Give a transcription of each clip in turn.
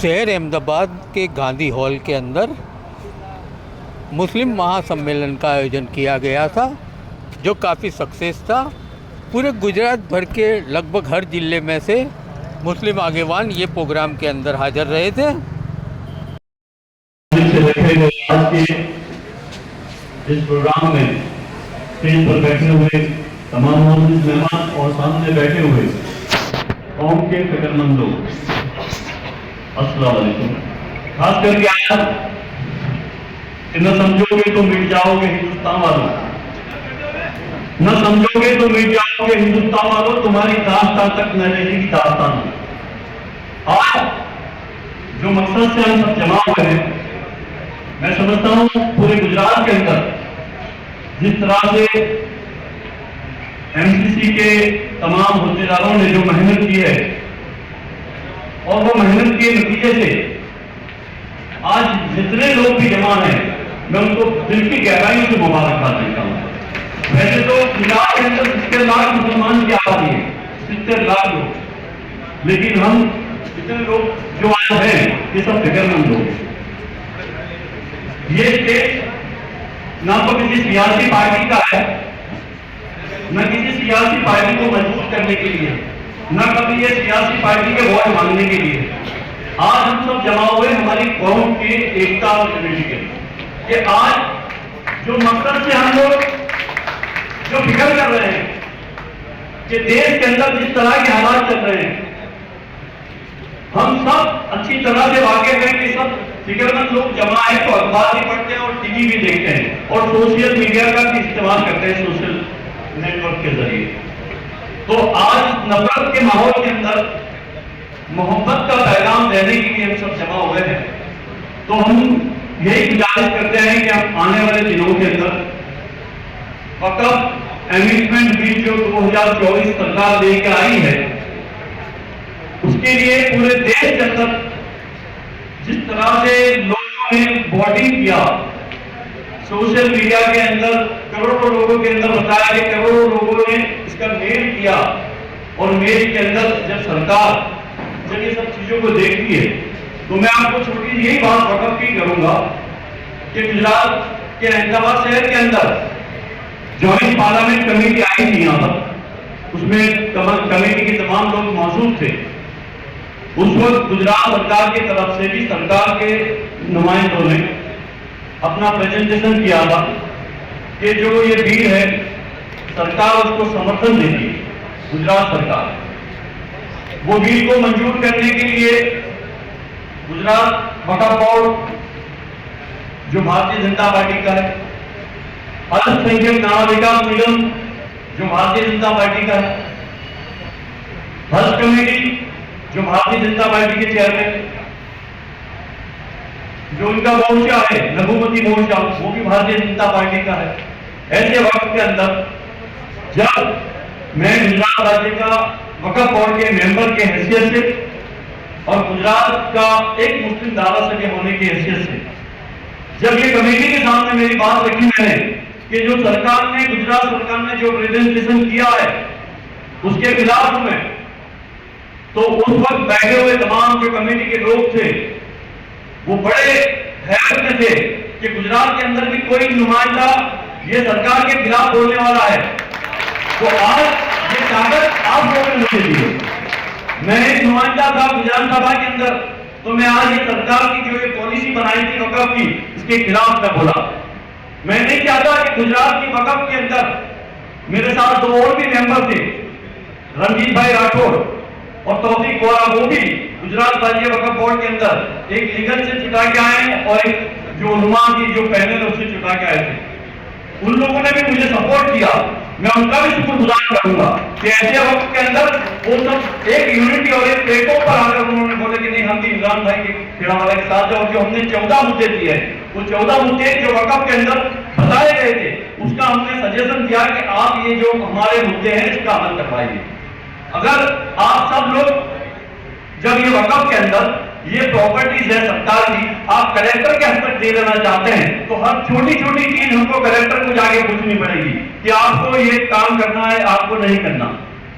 शहर अहमदाबाद के गांधी हॉल के अंदर मुस्लिम महासम्मेलन का आयोजन किया गया था, जो काफ़ी सक्सेस था। पूरे गुजरात भर के लगभग हर ज़िले में से मुस्लिम आगेवान ये प्रोग्राम के अंदर हाजिर रहे थे। इस प्रोग्राम में स्टेज पर बैठे हुए तमाम मेहमान और सामने बैठे हुए कौम के फिक्रमंद लोग, अस्सलाम वालेकुम। खास करके आज न समझोगे तो मिट जाओगे हिंदुस्तान वालों, न समझोगे तो मिट जाओगे हिंदुस्तान वालों, तुम्हारी दास्तान तक न रहेगी दास्तान। आज जो मकसद से हम सब जमा हुए हैं, मैं समझता हूं पूरे गुजरात के अंदर जिस तरह से एमसीसी के तमाम होद्देदारों ने जो मेहनत की है और वो मेहनत के नतीजे से आज जितने लोग भी जमा हैं, मैं उनको दिल की गहराई से मुबारकबाद देता हूं। वैसे तो गुजरात के अंदर 70 लाख मुसलमान की आबादी है, 70 लाख लोग, लेकिन हम इतने लोग जो आज हैं ये सब फिक्रमंद लोग हैं। ये स्टेज ना तो किसी सियासी पार्टी का है, न किसी सियासी पार्टी को मजबूत करने के लिए, न कभी ये सियासी पार्टी के वोट मांगने के लिए। आज हम सब जमा हुए हमारी कौम की एकता और यूनिटी के कि आज जो मकसद से हम लोग जो फिक्र कर रहे हैं कि देश के अंदर जिस तरह के हालात चल रहे हैं, हम सब अच्छी तरह से वाकिफ हैं कि सब फिक्रमंद लोग जमा है तो अखबार भी पढ़ते हैं और टीवी भी देखते हैं और सोशल मीडिया का भी इस्तेमाल करते हैं, सोशल नेटवर्क के जरिए। तो आज नफरत के माहौल के अंदर मोहब्बत का पैगाम देने के लिए हम सब जमा हुए हैं। तो हम यही गुजारिश करते हैं कि हम आने वाले दिनों के अंदर वक्फ एमेंडमेंट बिल जो 2024 सरकार लेकर आई है, उसके लिए पूरे देश के अंदर जिस तरह से लोगों ने वोटिंग किया, सोशल मीडिया के अंदर करोड़ों लोगों के अंदर बताया कि करोड़ों लोगों ने इसका मेल किया और मेल के अंदर जब सरकार जब ये सब चीजों को देखती है, तो मैं आपको छोटी यही बात वक्फ की करूंगा कि गुजरात के अहमदाबाद शहर के अंदर जॉइंट पार्लियामेंट कमेटी आई थी यहाँ पर, उसमें कमेटी के तमाम लोग मौजूद थे। उस वक्त गुजरात सरकार की तरफ से भी सरकार के नुमाइंदों ने अपना प्रेजेंटेशन किया था कि जो ये बिल है सरकार उसको समर्थन देती है। गुजरात सरकार वो बिल को मंजूर करने के लिए गुजरात वक्फ बोर्ड जो भारतीय जनता पार्टी का है, अल्पसंख्यक नागरिक विकास निगम जो भारतीय जनता पार्टी का है, हज कमेटी जो भारतीय जनता पार्टी के चेयरमैन, जो उनका मोर्चा है लघुमती मोर्चा, वो भी भारतीय जनता पार्टी का है। ऐसे वक्त के अंदर जब मैं गुजरात राज्य का वक्फ बोर्ड के मेंबर के हैसियत से और गुजरात का एक मुस्लिम धारा सभ्य होने की हैसियत से जब ये कमेटी के सामने मेरी बात रखी मैंने कि जो सरकार ने गुजरात सरकार ने जो प्रेजेंटेशन किया है उसके खिलाफ में, तो उस वक्त बैठे हुए तमाम जो कमेटी के लोग थे वो बड़े हैरत में थे कि गुजरात के अंदर भी कोई नुमाइंदा ये सरकार के खिलाफ बोलने वाला है। तो आज ये ताकत आप लोगों ने मुझे दी है। मैं एक नुमाइंदा था विधानसभा के अंदर, तो मैं आज ये सरकार की जो ये पॉलिसी बनाई थी वक्फ की, इसके खिलाफ मैं बोला। मैं नहीं चाहता कि गुजरात की वक्फ के अंदर मेरे साथ 2 और भी मेंबर थे, रणजीत भाई राठौर और तौफीक वोरा, वो भी गुजरात राज्य वक्फ बोर्ड के अंदर एक लीगल से चुटा के आए और एक जो उलमा की जो पैनल उससे चुटा के आए थे। उन लोगों ने भी मुझे सपोर्ट किया, मैं उनका भी शुक्रगुजार करूंगा कि ऐसे वक्त के अंदर वो सब एक यूनिटी और एक प्लेटफॉर्म पर आकर उन्होंने बोले कि नहीं, हम भी इमरान भाई के खेड़ावाला के साथ जाओ। जो हमने 14 मुद्दे दिए हैं, वो 14 मुद्दे जो वक्फ के अंदर बताए गए थे, उसका हमने सजेशन दिया कि आप ये जो हमारे मुद्दे हैं इसका अमल करवाइए। अगर आप सब लोग जब ये वक्फ के अंदर ये प्रॉपर्टीज है सरकार की, आप कलेक्टर के हद तक दे देना चाहते हैं, तो हर छोटी छोटी चीज हमको कलेक्टर को जाके पूछनी पड़ेगी कि आपको ये काम करना है, आपको नहीं करना।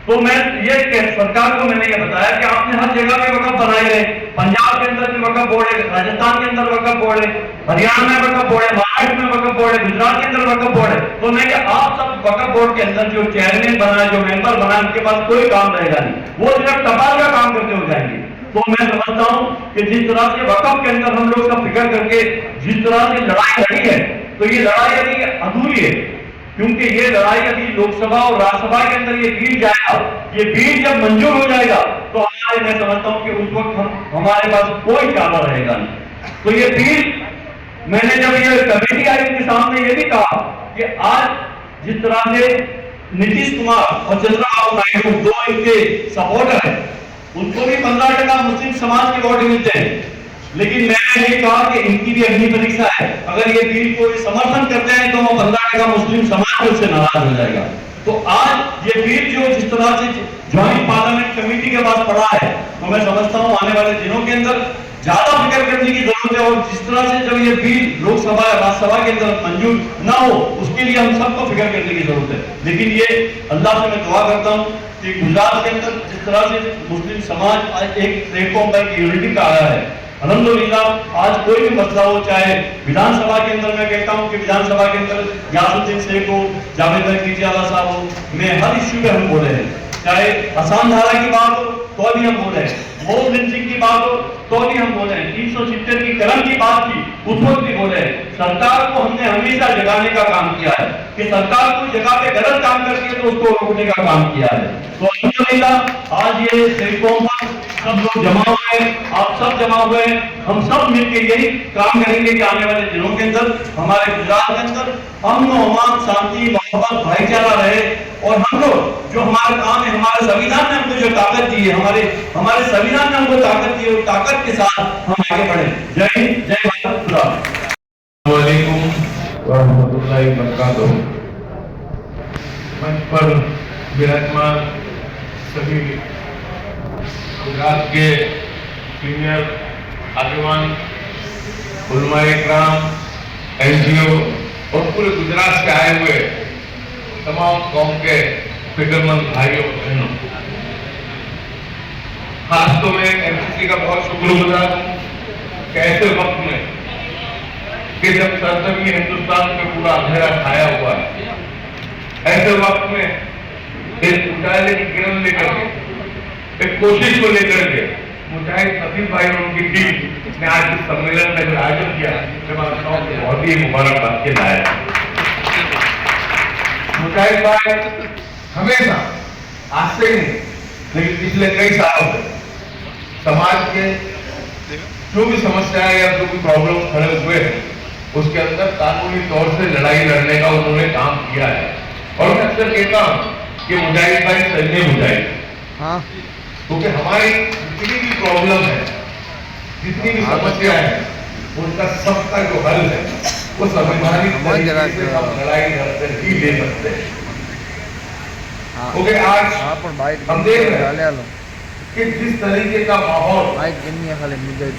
तो मैं ये सरकार को मैंने ये बताया कि आपने हर जगह पे वक्फ बनाए हैं, पंजाब के अंदर भी वक्फ बोर्ड है, राजस्थान के अंदर वक्फ बोर्ड है, हरियाणा में वक्फ बोर्ड है, महाराष्ट्र में वक्फ बोर्ड है, गुजरात के अंदर वक्फ बोर्ड है। तो मैं क्या आप सब वक्फ बोर्ड के अंदर जो चेयरमैन बना है, जो मेंबर बना है, उनके पास कोई काम रहेगा नहीं, वो सिर्फ टपाल का काम करते हो जाएंगे। तो मैं समझता हूं कि जिस तरह से वक्फ के अंदर हम लोग सब फिक्र करके जिस तरह से लड़ाई लड़ी है, तो ये लड़ाई अभी अधूरी है, क्योंकि ये लड़ाई अभी लोकसभा और राज्यसभा के अंदर ये बिल जाएगा, ये बिल जब मंजूर हो जाएगा तो हमारे, मैं समझता हूं कि उस वक्त हमारे पास कोई चारा रहेगा नहीं। तो ये बिल मैंने जब ये कमेटी आई उनके सामने ये भी कहा कि आज जिस तरह से नीतीश कुमार और चंद्रबाबू नायडू दो इनके सपोर्टर हैं, उनको भी 15% मुस्लिम समाज के वोट मिलते हैं, लेकिन मैंने ये कहा कि इनकी भी अग्नि परीक्षा है, अगर ये बिल को समर्थन करते हैं तो वो 15% मुस्लिम समाज उससे नाराज हो जाएगा। तो आज ये बिल जो जिस तरह से ज्वाइंट पार्लियामेंट कमेटी के पास पड़ा है, तो मैं समझता हूं आने वाले दिनों के अंदर ज्यादा फिक्र करने की जरूरत है, और जिस तरह से जब ये बिल लोकसभा या राज्यसभा के अंदर मंजूर ना हो, उसके लिए हम सबको फिक्र करने की जरूरत है। लेकिन ये अल्लाह से मैं दुआ करता हूं कि गुजरात के अंदर जिस तरह से मुस्लिम समाज एक प्लेटफॉर्म पर यूनिटी का आया है, अल्हम्दुलिल्लाह आज कोई भी मसला हो, चाहे विधानसभा के अंदर, मैं कहता हूं कि विधानसभा के अंदर यासुद्दीन शेख हो, जावेद भाई कीजियाला साहब हो, मैं हर इश्यू पे हम बोले हैं, चाहे आसान धारा की बात हो तो भी हम बोले हैं, मोहन लिंचिंग की बात हो तो भी हम बोले हैं, 370 की कलम की बात की उस वक्त भी बोले हैं। सरकार को हमने हमेशा जगाने का काम किया है कि सरकार कोई जगह पे गलत काम करती है तो उसको रोकने का काम किया है। तो अल्हम्दुलिल्लाह आज ये प्लेटफॉर्म पर सब लोग जमा हुए हैं, आप सब जमा हुए हैं, हम सब मिलकर यही काम करेंगे कि आने वाले दिनों के अंदर हमारे गुजरात के अंदर अमन, अमान, शांति, मोहब्बत, भाईचारा रहे, और हम लोग जो हमारा काम है, हमारे संविधान ने हमको जो ताकत दी है, हमारे संविधान ने हमको ताकत दी है, वो ताकत के साथ हम आगे बढ़े। जय हिंद, जय भारत, खुदा। वालेकुम रहमतुल्लाहि व बरकातहू। मंच पर विराजमान सभी गुजरात के सीनियर आगेवान, उलमाए इकराम, एनजीओ और पूरे गुजरात से आए हुए तमाम कौम के फिक्रमंद भाइयों बहनों, खास तो मैं एमसीसी का बहुत शुक्रगुजार हूं कि ऐसे वक्त में कि जब सरजमी हिंदुस्तान पे पूरा अंधेरा छाया हुआ है, ऐसे वक्त में एक उजाले की किरण लेकर के, एक कोशिश को लेकर के मुजाहिद नसीम भाई और उनकी टीम ने आज इस सम्मेलन में जो आयोजन किया, मैं मानता हूं कि बहुत ही मुबारकबाद के लायक है। मुजाहिद भाई हमेशा, आज से नहीं लेकिन पिछले कई सालों से समाज के जो भी समस्याएं या जो भी प्रॉब्लम खड़े हुए हैं, उसके अंदर कानूनी तौर से लड़ाई लड़ने का उन्होंने काम किया है। और मैं अक्सर कहता हूं कि मुजाहिद भाई सही मुजाहिद, क्योंकि हमारी जितनी भी प्रॉब्लम है, जितनी भी समस्या है, उनका सबका जो हल है वो संवैधानिक तरीके से हम लड़ाई लड़ते ही ले सकते हैं। क्योंकि आज हम देख रहे हैं कि जिस तरीके का माहौल,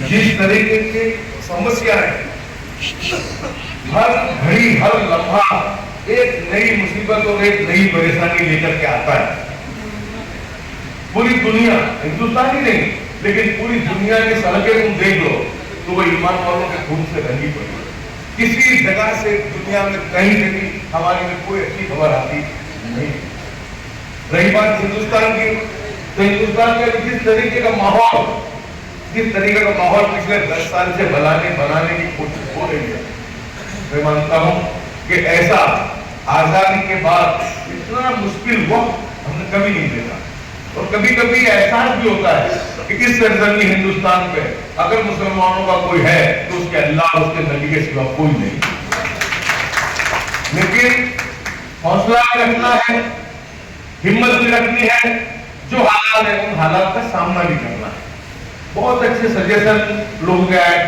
जिस तरीके की समस्या है, हर घड़ी हर लम्हा एक नई मुसीबत और एक नई परेशानी लेकर के आता है। पूरी दुनिया, हिंदुस्तान ही नहीं लेकिन पूरी दुनिया की सड़कें तुम देख लो तो वो ईमान वालों के खून से रंगी पड़ी। किसी जगह से दुनिया में कहीं से भी हमारे में कोई अच्छी खबर आती नहीं। रही बात हिंदुस्तान की, तो हिंदुस्तान में जिस तरीके का माहौल, जिस तरीके का माहौल पिछले 10 साल से बनाने की कोशिश हो रही है, मैं मानता हूं कि ऐसा आजादी के बाद इतना मुश्किल वक्त हमने कभी नहीं देखा। और कभी कभी एहसास भी होता है कि इस सरजमी हिंदुस्तान पे अगर मुसलमानों का कोई है तो उसके अल्लाह, उसके नबी के सिवा कोई नहीं। लेकिन हौसला रखना है, हिम्मत भी रखनी है, जो हालात है उन हालात का सामना भी करना है। बहुत अच्छे सजेशन लोगों के आए,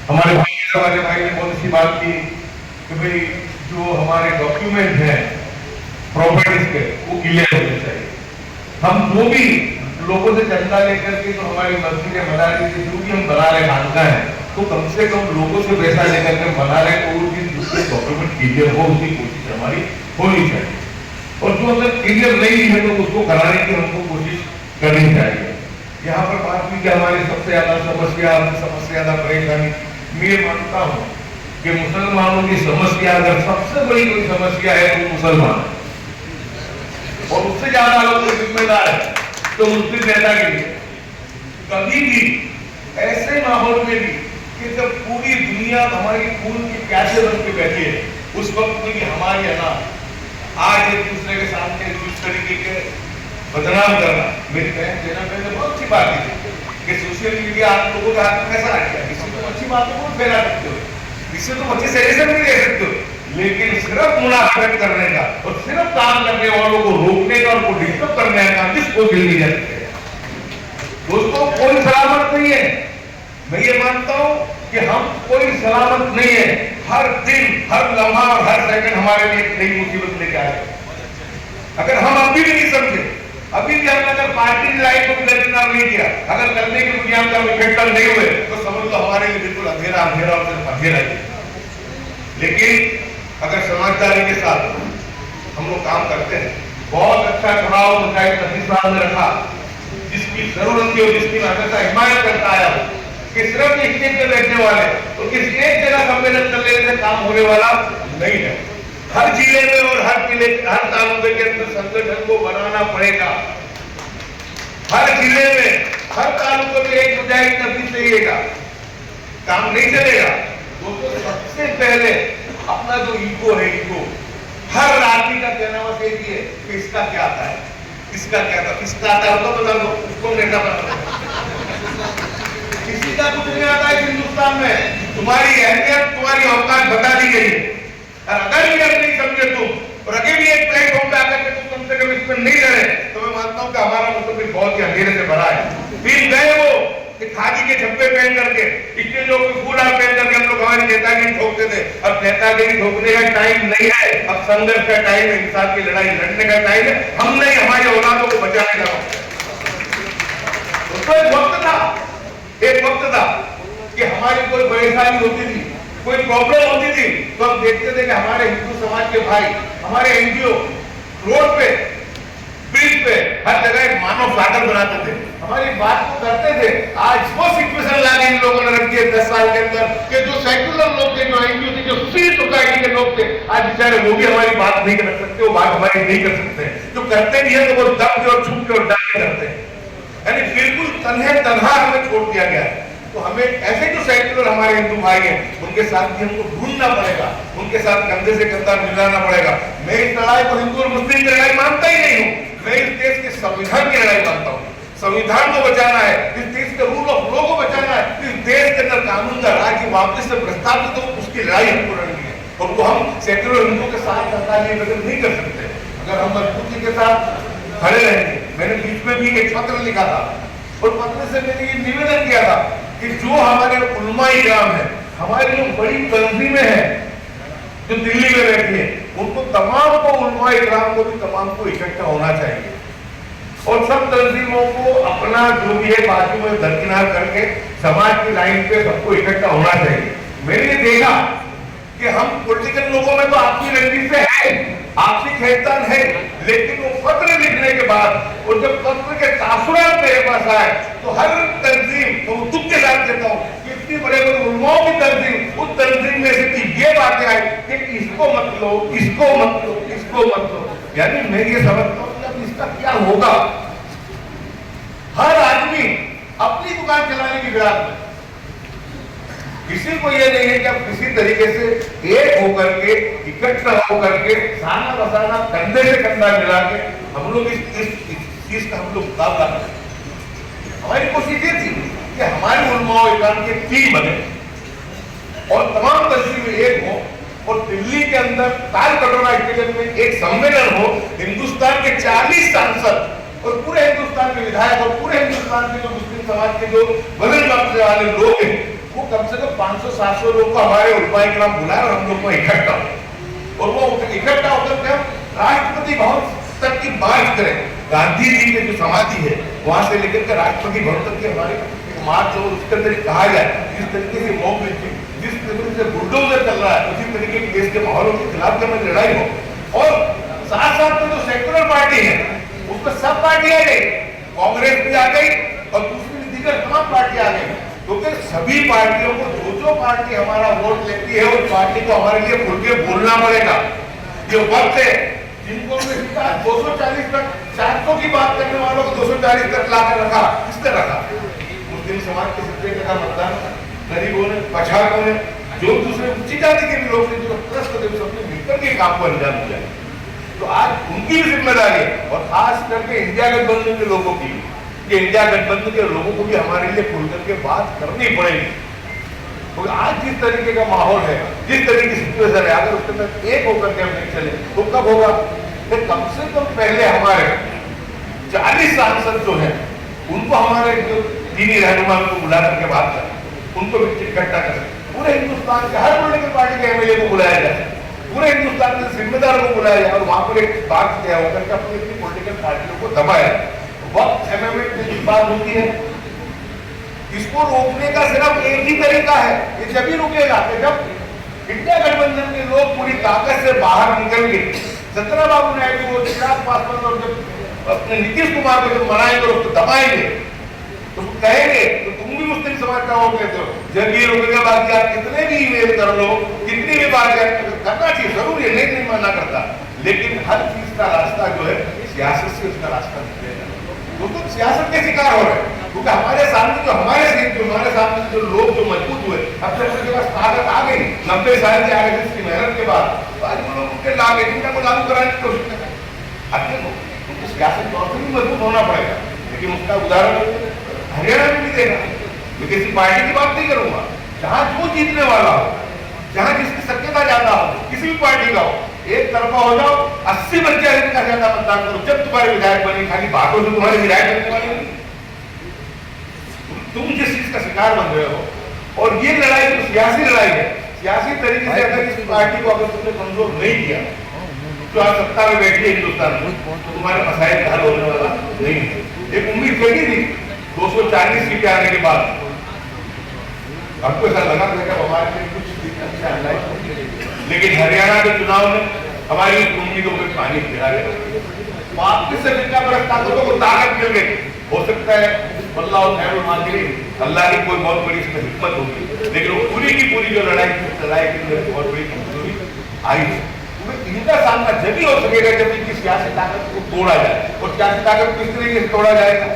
हमारे भाई ने बहुत अच्छी बात की कि भाई जो हमारे डॉक्यूमेंट हैं प्रॉपर्टीज के वो क्लियर होने चाहिए। हम जो भी लोगों से चंदा लेकर के जो हमारी मस्जिद मदारिस जो भी हम बना रहे खानका है, तो कम से कम लोगों से पैसा लेकर के बना रहे तो जिसके डॉक्यूमेंट क्लियर हो उसकी कोशिश हमारी होनी चाहिए। और जो अगर क्लियर नहीं है तो उसको कराने की हमको कोशिश करनी चाहिए। यहाँ पर बात की कि हमारी सबसे ज्यादा समस्या, सबसे ज्यादा परेशानी, मैं मानता हूँ कि मुसलमानों की समस्या अगर सबसे बड़ी कोई समस्या है तो मुसलमान, और उससे ज्यादा लोग जिम्मेदार है तो मुस्लिम नेतागिरी। कभी भी ऐसे माहौल में भी कि जब पूरी दुनिया हमारी खून की प्यासे बन के बैठी है, उस वक्त में भी हमारे यहाँ आज एक दूसरे के सामने जिस तरीके के बदनाम करना, मेरी बहन देना पहले बहुत अच्छी बात थी कि सोशल मीडिया आप लोगों के हाथ में कैसा आ गया, इससे तुम अच्छी बातों को फैला सकते हो, इससे तुम अच्छे सजेशन भी दे सकते हो, लेकिन सिर्फ मुनाफिकत करने का और सिर्फ काम करने वालों को रोकने का और उनको डिस्टर्ब करने का काम जिसको दिल नहीं जाते। दोस्तों, कोई सलामत नहीं है। मैं ये मानता हूं कि हम कोई सलामत नहीं है। हर दिन, हर लम्हा और हर सेकंड हमारे लिए एक नई मुसीबत लेके आए। अगर हम अभी भी नहीं समझे, अभी भी हमने अगर पार्टी की लाइफ को दरकिनार नहीं किया, अगर करने की दुनिया में हम इफेक्टिव नहीं हुए, तो समझ लो हमारे लिए बिल्कुल अंधेरा अंधेरा और सिर्फ अंधेरा ही। लेकिन अगर समझदारी के साथ हम लोग काम करते हैं, बहुत अच्छा चुनाव पंचायत समिति साहब ने रखा, जिसकी जरूरत थी और जिसकी मैं हमेशा हिमायत करता आया हूं कि सिर्फ स्टेज पे बैठने वाले तो किसी एक जगह सम्मेलन कर लेने से काम होने वाला नहीं है। हर जिले में और हर तालुके के अंदर संगठन को बनाना पड़ेगा। हर जिले में, हर तालुके में एक मुजाहिद नफीस चाहिएगा, काम नहीं चलेगा। दोस्तों, सबसे पहले अपना जो ईगो है, ईगो हर आदमी का कहना बस एक ही है कि इसका क्या आता है, इसका क्या था, किसका आता है तो बता दो, उसको नेता बना दो। किसी का कुछ नहीं आता है हिंदुस्तान में। तुम्हारी अहमियत, तुम्हारी औकात बता दी गई है, और अगर भी अब नहीं समझे तुम और अगर भी एक प्लेटफॉर्म पे आकर के तुम कम से कम इसमें नहीं लड़े, तो मैं मानता हूं कि हमारा मुस्तकबिल बहुत ही अंधेरे से भरा है। फिर गए वो कि खादी के झब्बे पहन करके, स्टेजों पे फूल पहन करके हम लोग हमारी नेतागिरी ठोकते थे। अब नेतागिरी ठोकने का टाइम नहीं है, अब संघर्ष का टाइम है, इंसान की लड़ाई लड़ने का टाइम है। हमने हमारे औलादों को बचाने का तो एक वक्त था कि हमारी कोई परेशानी होती थी, कोई प्रॉब्लम होती थी, तो हम देखते थे कि हमारे हिंदू समाज के भाई, हमारे एनजीओ रोड पे, ब्रिज पे, हर जगह एक मानव सागर बनाते थे, हमारी बात को करते थे। आज वो सिचुएशन लाके इन लोगों ने रखी है 10 साल के अंदर कि जो सेक्युलर लोग थे, जो एनजीओ थे, जो सिविल सोसाइटी के लोग थे, आज बेचारे वो भी हमारी बात नहीं कर सकते, वो बात हमारी नहीं कर सकते। जो करते भी है तो वो दब के और छुप के और डर के करते हैं, यानी बिल्कुल तन्हा हमें छोड़ दिया गया है। तो हमें ऐसे जो सेक्युलर हमारे हिंदू भाई हैं, उनके साथ भी हमको ढूंढना पड़ेगा, उनके साथ कंधे से कंधा मिलाना पड़ेगा। मैं इस लड़ाई को हिंदू और मुस्लिम की लड़ाई मानता ही नहीं हूँ, मैं इस देश के संविधान की लड़ाई मानता हूँ। संविधान को बचाना है, इस देश के रूल ऑफ लॉ को बचाना है, इस देश के अंदर कानून का राज वापस से प्रस्तावित हो, उसकी लड़ाई हमको लड़नी है। और वो हम सेक्युलर हिंदू के साथ नहीं कर सकते। अगर हम मजबूती के साथ खड़े रहेंगे, मैंने बीच में भी एक पत्र लिखा था और पत्र से मैंने ये निवेदन किया था कि जो हमारे उलमाए किराम है, हमारी जो बड़ी तंजीमें हैं जो दिल्ली में बैठी है, उनको तमाम को उलमाए किराम को भी तमाम को इकट्ठा होना चाहिए और सब तंजीमों को अपना जो भी है बाजू में दरकिनार करके समाज की लाइन पे सबको इकट्ठा होना चाहिए। मैंने देखा कि हम पॉलिटिकल लोगों में तो आपकी रंजिश से है, आपसी खेलतान है, लेकिन वो पत्र लिखने के बाद और जब पत्र के तासुरात मेरे पास आए तो हर तंजीम, तो दुख के साथ कहता हूँ कि इतनी बड़े बड़े उलमाओं की तंजीम, उस तंजीम में से ये बातें आई कि इसको मत लो, इसको मत लो, इसको मत लो। यानी मैं ये समझता हूँ कि अब इसका क्या होगा। हर आदमी अपनी दुकान चलाने की फिराक में, किसी को ये नहीं है कि अब किसी तरीके से एक होकर के, इकट्ठा होकर के, साना बसाना कंधे से कंधा मिला के हम लोग इस चीज का हम लोग मुकाबला करें। हमारी कोशिश ये थी कि हमारे उलमा इकराम के टीम बने और तमाम तस्वीरें एक हो और दिल्ली के अंदर ताल कटोरा स्टेडियम में एक सम्मेलन हो, हिंदुस्तान के 40 सांसद और पूरे हिंदुस्तान के विधायक और पूरे हिंदुस्तान के जो मुस्लिम समाज के जो वजन मापने वाले लोग हैं, वो कम से कम 500-700 लोग को हमारे उलमा इकराम बुलाए और हम लोग को इकट्ठा हो और वो इकट्ठा होकर के राष्ट्रपति भवन तक की मार्च करें। गांधी जी की जो समाधि है वहां से लेकर के राष्ट्रपति भवन तक की हमारी मार्च हो, उसके अंदर कहा जाए जिस तरीके से मॉब लिंचिंग, जिस तरीके से बुलडोजर चल रहा है, उसी तरीके के देश के माहौलों के खिलाफ में लड़ाई हो। और साथ साथ में जो सेक्युलर पार्टी है उसमें सब पार्टियां गई, कांग्रेस भी आ गई, और दूसरी दीगर तमाम पार्टियां आ गई, क्योंकि सभी पार्टियों को जो पार्टी हमारा वोट लेती है उस पार्टी को हमारे लिए खुल के बोलना पड़ेगा। ये वक्त है जिनको 240 तक 400 की बात करने वालों को 240 तक लाकर रखा, किसने रखा? मुस्लिम समाज के 70% मतदान, गरीबों ने, पछाड़ों ने, जो दूसरे उच्च जाति के भी लोग जो ट्रस्ट करते सबने मिलकर के काम को अंजाम दिया। तो आज उनकी भी जिम्मेदारी है, और खास करके इंडिया गठबंधन के लोगों की, कि इंडिया गठबंधन के लोगों को भी हमारे लिए खुल करके बात करनी पड़ेगी। तो आज जिस तरीके का माहौल है, जिस तरीके की सिचुएशन है, अगर उसके अंदर एक होकर के हम नहीं चले तो कब होगा? फिर कम से कम पहले हमारे 40 सांसद जो है उनको हमारे जो दीनी रहनुमा को बुला करके बात करें, उनको भी इकट्ठा करें, पूरे हिंदुस्तान के हर पॉलिटिकल पार्टी के एमएलए को बुलाया जाए, पूरे हिंदुस्तान के जिम्मेदार को बुलाया जाए और वहां पर एक बात किया होकर के अपनी पॉलिटिकल पार्टियों को दबाया। वक्त एमएमए की बात होती है, इसको रोकने का सिर्फ एक ही तरीका है, ये जब ही रुकेगा कि जब इंडिया गठबंधन के लोग पूरी ताकत से बाहर निकल गए। चंद्रबाबू नायडू को, चिराग पासवान और जब अपने नीतीश कुमार को जब मनाएंगे और उसको दबाएंगे तो कहेंगे तो तुम भी मुस्लिम समाज का वोट लेते हो, जब ये रुकेगा बाकी आप कितने भी ईमेल कर लो, कितनी भी बात करना चाहिए, जरूर है, नहीं मना करता, लेकिन हर चीज का रास्ता जो है सियासत से उसका रास्ता निकलेगा। दोस्तों सियासत के शिकार हो रहे हैं, क्योंकि हमारे सामने जो हमारे सामने जो लोग जो मजबूत हुए, अब तक उनके पास ताकत आ गई 90 साल के आगे की मेहनत के बाद, तो आज वो लोग उनके एजेंडा को लागू कराने की कोशिश कर रहे हैं। अब सियासत तौर पर भी मजबूत होना पड़ेगा, लेकिन उसका उदाहरण हरियाणा में भी देगा। मैं किसी पार्टी की बात नहीं करूंगा, जहां जो जीतने वाला हो, जहां जिसकी सत्यता ज्यादा हो, किसी भी पार्टी का हो, एक तरफा हो जाओ, 80% का ज्यादा मतदान करो, जब तुम्हारे विधायक बने, खाली बातों से तुम्हारे विधायक बनने वाले नहीं, तुम जिस चीज का शिकार बन रहे हो। और ये लड़ाई तो सियासी लड़ाई है, सियासी तरीके से अगर इस पार्टी को अगर तुमने कमजोर नहीं किया तो आज सत्ता में बैठी है हिंदुस्तान में, तो तुम्हारे मसाइल का हल होने वाला नहीं है। एक उम्मीद लगी थी 240 सीटें आने के बाद, हमको ऐसा लगा था हमारे लिए कुछ अच्छा, लेकिन हरियाणा के चुनाव में हमारी उम्मीदों पे पानी फिरा गया। वापस से जितना बरस ताकतों को ताकत मिल गई, हो सकता है अल्लाह की कोई बहुत बड़ी इसमें हिम्मत होगी, लेकिन वो पूरी की पूरी जो लड़ाई के अंदर बहुत बड़ी कमजोरी आई है। इनका सामना जब ही हो सकेगा जब इनकी सियासी ताकत को तोड़ा जाए, और सियासी ताकत को इस तरीके से तोड़ा जाएगा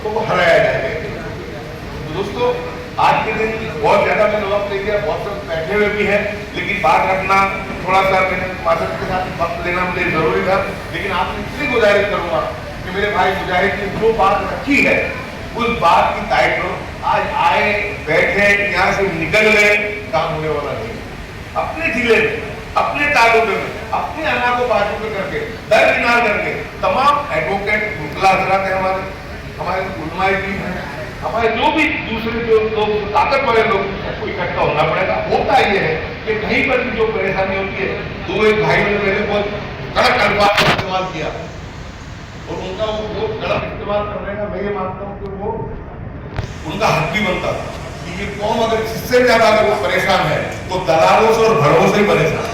को हराया जाएगा। तो दोस्तों आज के दिन बहुत ज्यादा मैंने वक्त ले लिया, बहुत सब बैठे हुए भी हैं, लेकिन बात रखना थोड़ा सा मैंने माजरत के साथ वक्त लेना मुझे जरूरी था, लेकिन आपसे इतनी गुजारिश करूंगा कि मेरे भाई मुजाहिद ने जो बात रखी है उस बात की तारीफ करो। आज आए बैठे यहाँ से निकल गए, काम होने वाला नहीं। अपने जिले में, अपने तालुके में, अपने अना को बाजू पे करके, दरकिनार करके तमाम एडवोकेट मुतला हजरात है, हमारे उलमाए भी हैं, हमारे जो भी दूसरे जो लोग ताकत वाले लोग सबको इकट्ठा होना पड़ेगा। होता ये है कि कहीं पर भी जो परेशानी होती है, दो एक भाइयों ने मेरे बहुत कड़क अल्फाज का इस्तेमाल किया और उनका वो गलत इस्तेमाल करने का मैं ये मानता हूँ कि वो उनका हक भी बनता था कि ये कौम अगर इससे ज्यादा अगर वो परेशान है तो दलालों से और भड़ों से ही परेशान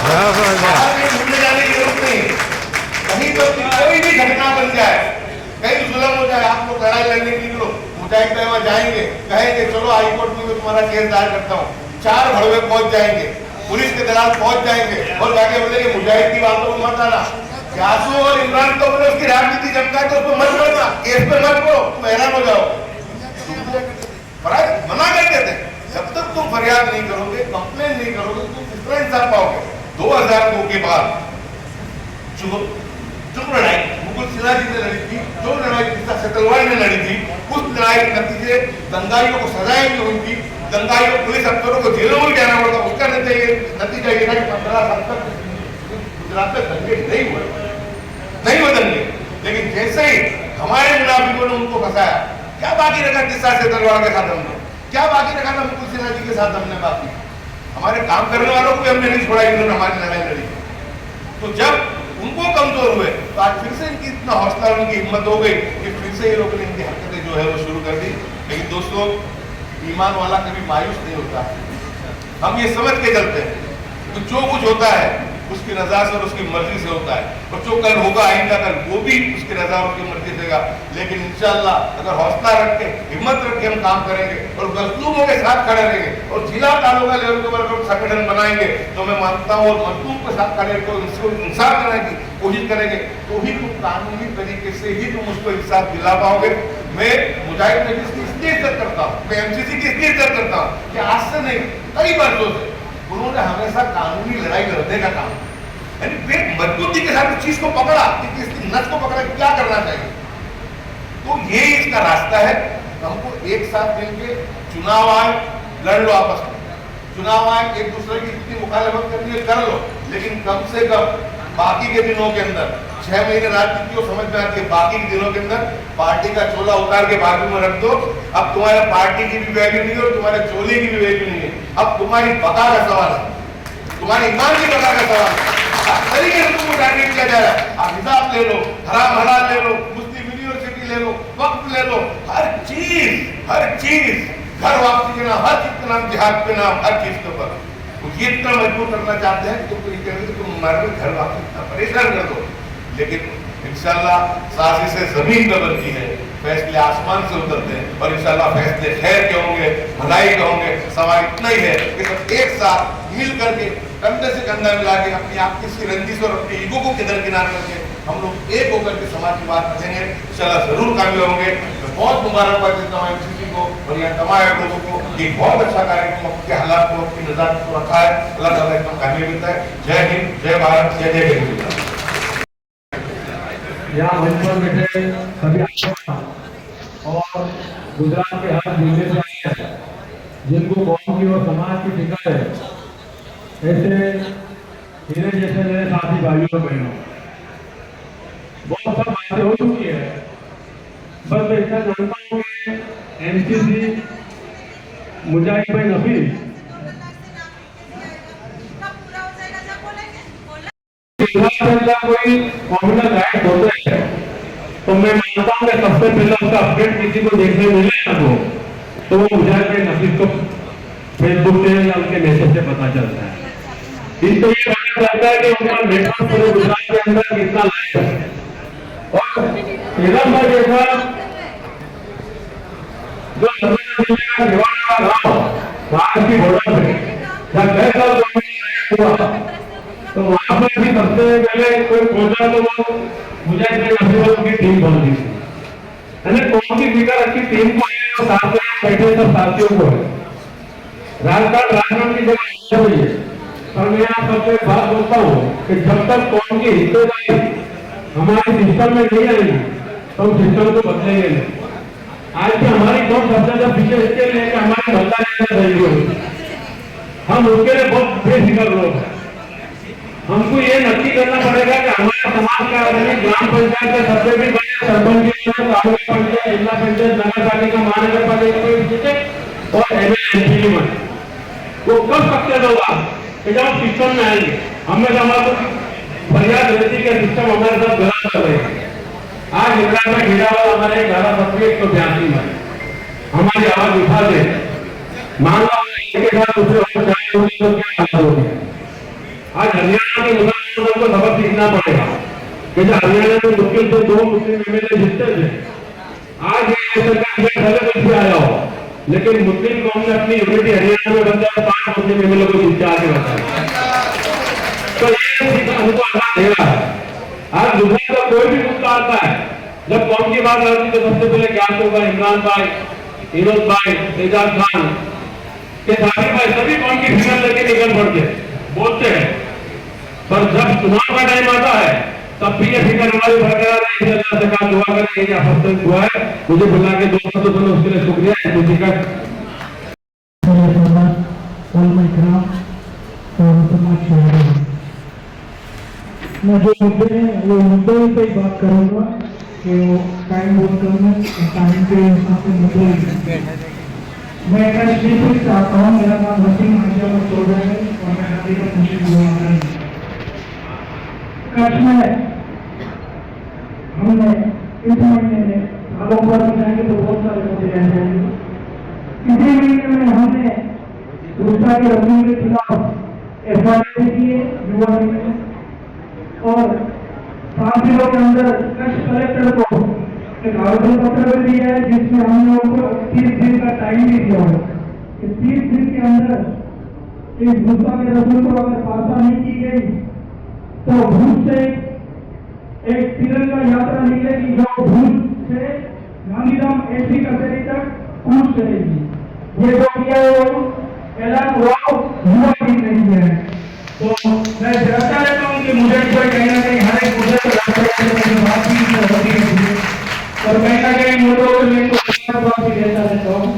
घूमने जाने की जरूरत नहीं। कहीं पर कोई भी घटना बन जाए, कहीं जुल्म हो जाए, आप लोग लड़ाई लड़ने के लिए मुजाहिद वहां जाएंगे, कहेंगे चलो हाईकोर्ट में तुम्हारा केस दायर करता हूँ, 4 भड़वे पहुंच जाएंगे, पुलिस के दलाल पहुंच जाएंगे और जाके बोलेंगे मुजाहिद की बातों को मत आना। जासू और इमरान तो बोले उसकी राजनीति जमता है तो उसको मत करना, केस पे मत करो, तुम हैरान हो जाओ। मना कर देते, जब तक तुम फरियाद नहीं करोगे, कंप्लेन नहीं करोगे, तुम किस तरह इंसाफ पाओगे। 2002 के बाद जो लड़ाई मुकुल सिन्हा जी ने लड़ी थी, जो लड़ाई सेतलवाड़ ने लड़ी थी, उस लड़ाई के नतीजे दंगाइयों को सजाएं भी हुई थी, दंगाइयों पुलिस अफसरों को जेलों में जाना पड़ता। उसका नतीजा ये था कि 15 साल तक गुजरात में दंगे नहीं हुए दंगे। लेकिन जैसे ही हमारे मुनाफिकों ने उनको फंसाया, क्या बाकी रखा किस्सा सेतलवाड़ के साथ हमने, क्या बाकी रखा था मुकुल सिन्हा जी के साथ हमने बाकी, हमारे काम करने वालों को भी हमने नहीं छोड़ा, इन्होंने हमारी लड़ाई लड़ी। तो जब उनको कमजोर हुए तो आज फिर से इनकी इतना हौसला, उनकी हिम्मत हो गई कि फिर से ये लोगों ने इनकी हरकतें जो है वो शुरू कर दी। लेकिन दोस्तों ईमान वाला कभी मायूस नहीं होता, हम ये समझ के चलते हैं कि जो कुछ होता है उसकी रजा से और उसकी मर्जी से होता है, और जो कल होगा आइंदा कल वो भी उसकी रजा और उसकी मर्जी से होगा। लेकिन इंशाअल्लाह अगर हौसला रख के, हिम्मत रख के हम काम करेंगे और मजलूमों के साथ खड़े रहेंगे और जिला तालुका लेवल के ऊपर संगठन बनाएंगे, तो मैं मानता हूँ और मजलूम के साथ खड़े को इंसाफ देने की कोशिश करेंगे, तो ही तुम कानूनी तरीके से ही तुम उसको इंसाफ दिला पाओगे। मैं मुजाहिद में जिसकी इसलिए इज्जत करता हूँ, मैं एमसीसी की इसलिए इज्जत करता हूँ कि आज से नहीं कई वर्षों से उन्होंने हमेशा कानूनी लड़ाई लड़ने का काम, यानी वे मजबूती के साथ उस चीज को पकड़ा कि इसकी नस को पकड़ा क्या करना चाहिए। तो ये इसका रास्ता है। हमको एक साथ मिलकर चुनाव आए, लड़ लो आपस में, चुनाव आए, एक दूसरे की इतनी मुखालफत करनी है कर लो, लेकिन कम से कम बाकी के दिनों के अंदर 6 महीने राजनीति को समझ में आती है, बाकी के दिनों के अंदर पार्टी का चोला उतार के बाजू में रख दो। अब तुम्हारे पार्टी की भी वैल्यू नहीं है और तुम्हारे चोले की भी वैल्यू नहीं है। अब तुम्हारी बका का सवाल है, तुम्हारी ईमान की बका का सवाल है। हर तरीके से तुमको टारगेट किया जा रहा है। आप हिसाब ले लो, हराम हलाल ले लो, मुस्लिम यूनिवर्सिटी ले लो, वक्त ले लो, हर चीज घर वापसी के नाम, हर चीज के नाम, जिहाद के नाम, हर चीज के ऊपर ये इतना मजबूर करना चाहते हैं तो ये कहेंगे तुम हमारे घर वापस इतना परेशान कर दो। लेकिन इंशाल्लाह साजिशें जमीन पर बनती है, फैसले आसमान से उतरते हैं और इंशाल्लाह फैसले खैर के होंगे, भलाई के होंगे। सवाल इतना ही है कि सब एक साथ मिल करके कंधे से कंधा मिला के अपनी आपकी रंजिश और अपने ईगो को किनार करके हम लोग एक होकर के समाज की बात करेंगे, इंशाल्लाह जरूर कामयाब होंगे। मैं बहुत मुबारकबाद देता हूँ एमसीसी को और यहाँ तमाम लोगों को, ये बहुत अच्छा कार्यक्रम के हालात को अपनी नजर को रखा है। अल्लाह ताला इसमें कामयाबी देता है। जय हिंद, जय भारत, जय हिंद। यहाँ मंच पर बैठे सभी और गुजरात के हर जिले से आए हैं जिनको कौम की और समाज की फिक्र है, ऐसे हीरे जैसे मेरे साथी भाइयों और बहनों, बहुत सब बातें हो चुकी है। बस मैं इतना जानता हूँ कि एमसीसी मुजाहिद भाई नफीस कोई कॉम्युनल राइट होते हैं, तो मैं मानता हूँ कि सबसे पहले उसका अपडेट किसी को देखने मिले ना तो वो मुजाहिद भाई नफीस को फेसबुक से या उनके मैसेज से पता चलता है। इससे ये पता चलता है कि उनका नेटवर्क पूरे गुजरात के अंदर कितना लाइव है। और इधर पर देखा जो नर्मदा जिले का भिवाड़ा गांव महाराष्ट्र की बॉर्डर पे जब 10 साल हुआ तो वहां पर भी सबसे पहले कोई पहुंचा तो वो मुजाहिद भाई नफीस की टीम बन गई थी। यानी कौन की फिक्र अच्छी टीम को है और साथ में बैठे सब साथियों को है। राजकारण की जगह हुई है, पर मैं आप सबसे बात बोलता हूँ कि जब तक कौन की हिस्सेदारी हमारे सिस्टम में नहीं आएगी तो हम सिस्टम को बदलेंगे नहीं। आज की हमारी कौन सबसे ज्यादा पीछे इसके लिए कि हमारे बदला रहना जरूरी होगी। हम उसके लिए बहुत बेफिक्र लोग हैं। हमको ये नक्की करना पड़ेगा कि हमारे समाज का ग्राम पंचायत के सबसे भी बड़े सरपंच, तालुका पंचायत, जिला पंचायत, नगर पालिका, महानगर पालिका और एमएलए बने। वो कब सक्सेस होगा कि जब सिस्टम में आएंगे। हमें हमारा फरियाद रहती के सिस्टम हमारे साथ गलत कर रहे हैं। आज इंदिरा में गिरावल हमारे 11 में हमारी आवाज उठा दे, मान लो एक साथ दूसरे होगी तो क्या हालत होगी। आज हरियाणा के मुसलमानों को सबक सीखना पड़ेगा कि जो हरियाणा में मुश्किल से 2 मुस्लिम एमएलए जीतते थे, आज ये सरकार भले कुछ भी आया हो, लेकिन मुस्लिम कौम ने अपनी यूनिटी हरियाणा में बदला 5 मुस्लिम एमएलए को जीत आगे बताया। तो ये सीखा हमको अल्लाह दे रहा है। आज गुजरात का कोई भी मुद्दा आता है, जब कौम की बात आती है तो सबसे पहले ज्ञात होगा इमरान भाई, इरोज भाई, एजाज खान के साथी भाई, सभी कौम की फिक्र लेके निकल पड़ते बोलते हैं। पर जब चुनाव का टाइम आता है तब भी ये फिक्र हमारी बरकरार है। अल्लाह से कहा दुआ करें, ये आपस दुआ है। मुझे बुला के 2 शब्द सुनो, उसके लिए शुक्रिया। मैं जो मुद्दे हैं वो मुद्दों पे ही बात करूँगा कि वो टाइम बहुत कम है, टाइम के हिसाब से मुद्दे मैं एक चाहता हूँ। मेरा नाम वसीम हाजिया चौधरी है और मैं हकीकत मुश्किल हुआ कच्छ में हमने इस महीने में सालों पर जाएंगे तो बहुत सारे मुद्दे रह जाएंगे। इसी महीने में हमने रूसा के रवैये के खिलाफ FRA की है, युवा की, और 5 दिनों के अंदर कच्छ कलेक्टर को एक आवेदन पत्र भी दिया है, जिसमें हम लोगों को 30 दिन का टाइम भी दिया है कि 30 दिन के अंदर इस मुद्दा के रसूल को अगर पासा नहीं की गई तो भूज से एक तिरंगा यात्रा निकलेगी जो भूज से गांधीधाम एसी कचहरी तक पहुंच जाएगी। ये जो किया है वो ऐलान हुआ युवा भी नहीं है। तो मैं चाहता रहता हूँ कि मुझे कोई कहीं ना कहीं हर एक मुद्दे पर बात भी होती है और कहीं ना कहीं मुद्दों को लेकर बात भी देता रहता हूँ।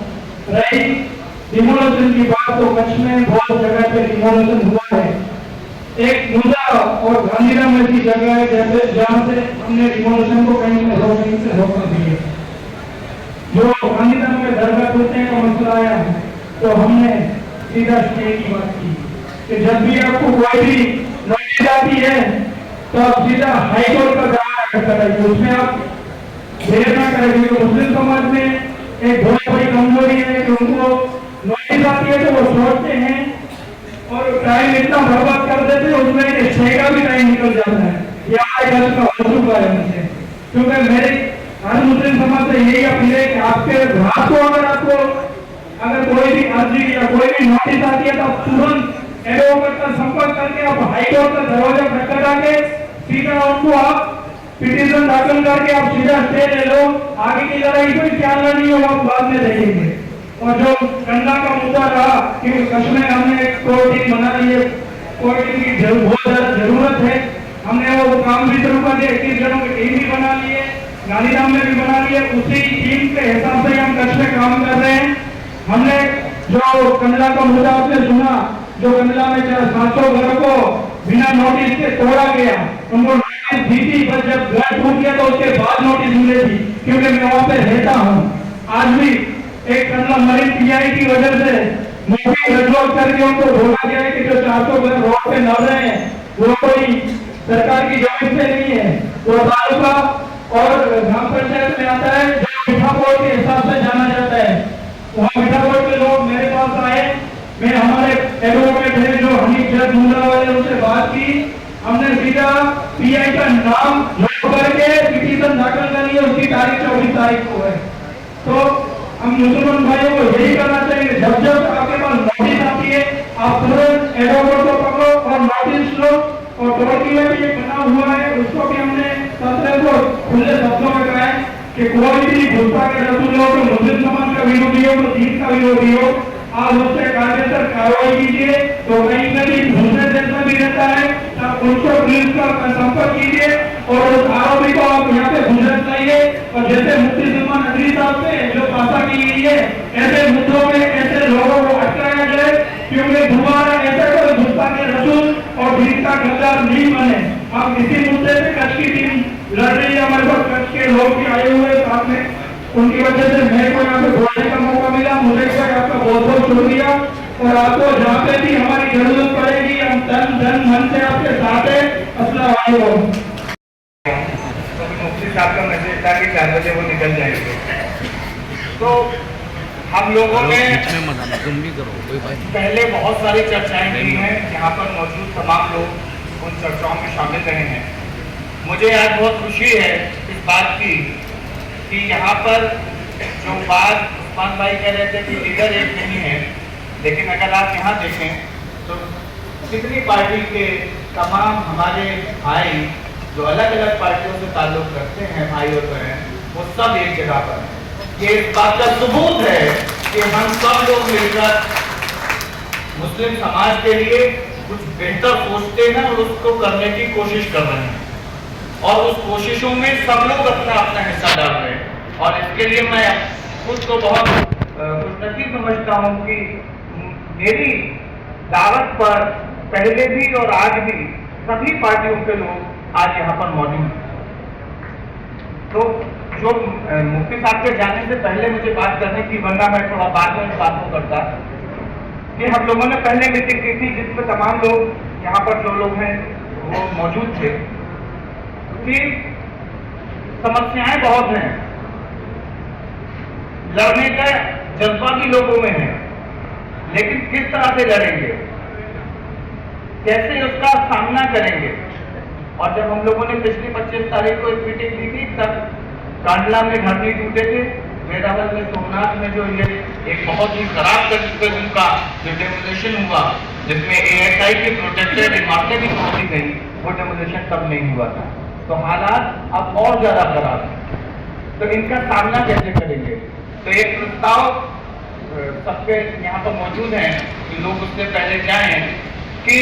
रही डिमोलेशन की बात, तो कच्छ में बहुत जगह पे डिमोलेशन हुआ है। एक मुद्दा और गांधीधाम ऐसी जगह है जैसे जहाँ से हमने डिमोलेशन को कहीं से रोकना चाहिए। जो गांधीधाम में दरगाह टूटने का मसला आया तो हमने सीधा स्टे की बात की कि जब भी आपको कोई भी नोटिस आती है तो आप सीधा हाईकोर्ट का दरवाजा कराइए, उसमें आप देर ना करें। क्योंकि मुस्लिम समाज में एक बहुत बड़ी कमजोरी है कि उनको नोटिस आती है तो वो सोचते हैं और टाइम इतना बर्बाद कर देते हैं, उसमें स्टे का भी टाइम निकल जाता है। ये हमारे घर का हो चुका है मुझे, क्योंकि मेरे हर मुस्लिम समाज से यही अपील है कि आपके रात को अगर कोई भी अर्जी या कोई भी नोटिस आती है तो आप तुरंत एडवोकेट का संपर्क करके आप हाईकोर्ट का दरवाजा खटखटा के सीधा उनको आप पिटीशन दाखिल करके आप सीधा स्टे ले लो। आगे की लड़ाई कोई क्या लड़नी हो आप बाद में देखेंगे। और जो कंडा का मुद्दा रहा कि कच्छ में हमने एक कोर टीम बना ली है, कोर टीम की बहुत ज्यादा जरूरत है। हमने वो काम भी शुरू कर दिया, 21 जनों की टीम भी बना ली है, गांधीधाम में भी बना ली है। उसी टीम के हिसाब से हम कच्छ में काम कर रहे हैं। हमने जो कंडला का मुद्दा आपने सुना, जो कंडला में 700 घरों को बिना नोटिस के तोड़ा गया, उनको नोटिस दी थी, बस जब घर टूट गया तो उसके बाद नोटिस मिले थी, क्योंकि मैं वहां पे रहता हूँ। आज भी एक कंडला मरीन पीआई की वजह से नोटिस रजूआत करके उनको बोला गया है कि जो 400 घर रोड पे लड़ रहे हैं वो कोई सरकार की जमीन से नहीं है, वो तालुका और ग्राम पंचायत में आता है, जो मीठा बोर्ड के हिसाब से जाना जाता है। वहाँ मीठा बोर्ड के लोग मेरे पास आए, मैं हमारे एडवोकेट है जो हनीफ जज मुंडा वाले, उनसे बात की। हमने सीधा पीआई का नाम नोट करके पिटीशन दाखिल कर लिया, उसकी तारीख 24 तारीख को है। तो हम मुसलमान भाइयों को यही करना चाहिए, जब जब आपके पास नोटिस आती है आप तुरंत एडवोकेट को पकड़ो और नोटिस लो। और टोटकी में भी एक बना हुआ है, उसको भी हमने सत्र को खुले शब्दों में कहा है कि कोई भी गुस्सा के रसूल हो तो मुस्लिम समाज का विरोधी हो तो दीन का विरोधी हो, आप उससे कायदेसर कार्रवाई कीजिए। तो कहीं न कहीं दूसरे देश में भी रहता है, आप उनको पुलिस का संपर्क कीजिए और उस आरोपी को आप यहाँ पे गुजर लाइए। और जैसे मुफ्ती सलमान नकवी साहब से जो पासा की गई है, ऐसे मुद्दों में ऐसे लोगों को अटकाया जाए, क्योंकि दोबारा ऐसे कोई गुस्सा के रसूल और दीन का गद्दार नहीं बने। आप इसी मुद्दे से कच्छ की टीम लड़ रही है, हमारे पास कच्छ के लोग भी आए हुए साथ में, उनकी वजह से मेरे को यहाँ पे बोलने का मौका मिला। मुझे आपका बहुत बहुत शुक्रिया। और आपको जहाँ पे भी हमारी जरूरत पड़ेगी हम तन धन मन से आपके साथ है। अस्सलाम वालेकुम। मुफ्ती साहब का मैसेज था कि 4 बजे वो निकल जाएंगे। तो हम लोगों ने पहले बहुत सारी चर्चाएं की हैं, यहाँ पर मौजूद तमाम लोग उन चर्चाओं में शामिल रहे हैं। मुझे आज बहुत खुशी है इस बात की कि यहाँ पर जो बात उस्मान भाई कह रहे थे कि लीडर एक नहीं है, लेकिन अगर आप यहाँ देखें तो कितनी पार्टी के तमाम हमारे भाई जो अलग अलग पार्टियों से ताल्लुक रखते हैं, भाई और बहन, वो सब एक जगह पर हैं। ये इस बात का सबूत है कि हम सब लोग मिलकर मुस्लिम समाज के लिए कुछ बेहतर सोचते हैं और उसको करने की कोशिश कर रहे हैं, और उस कोशिशों में सब लोग अपना अपना हिस्सा डाल रहे हैं। और इसके लिए मैं खुद को बहुत खुशनसीब समझता हूँ कि मेरी दावत पर पहले भी और आज भी सभी पार्टियों के लोग आज यहाँ पर मौजूद हैं। तो जो मुफ्ती साहब के जाने से पहले मुझे बात करने की, वरना मैं थोड़ा बाद में इस बात को करता, कि हम लोगों ने पहले मीटिंग की थी जिसमें तमाम लोग यहाँ पर जो लोग हैं वो मौजूद थे, कि समस्याएं बहुत हैं, लड़ने का जज्बा भी लोगों में है, लेकिन किस तरह से लड़ेंगे। कैसे उसका सामना करेंगे। और जब हम लोगों ने पिछली 25 तारीख को एक मीटिंग दी थी, तब कांडला में घर नहीं टूटे थे, वेरावल में सोमनाथ में जो ये एक बहुत ही खराब किस्म का जो डेमोलेशन हुआ, जिसमें ASI की प्रोटेक्टेड इमारतें भी पहुंची गई, वो डेमोलेशन तब नहीं हुआ था। तो हालात अब और ज्यादा खराब है, तो इनका सामना कैसे करेंगे। तो एक प्रस्ताव सबके यहाँ पर मौजूद है कि लोग उससे पहले जाएं कि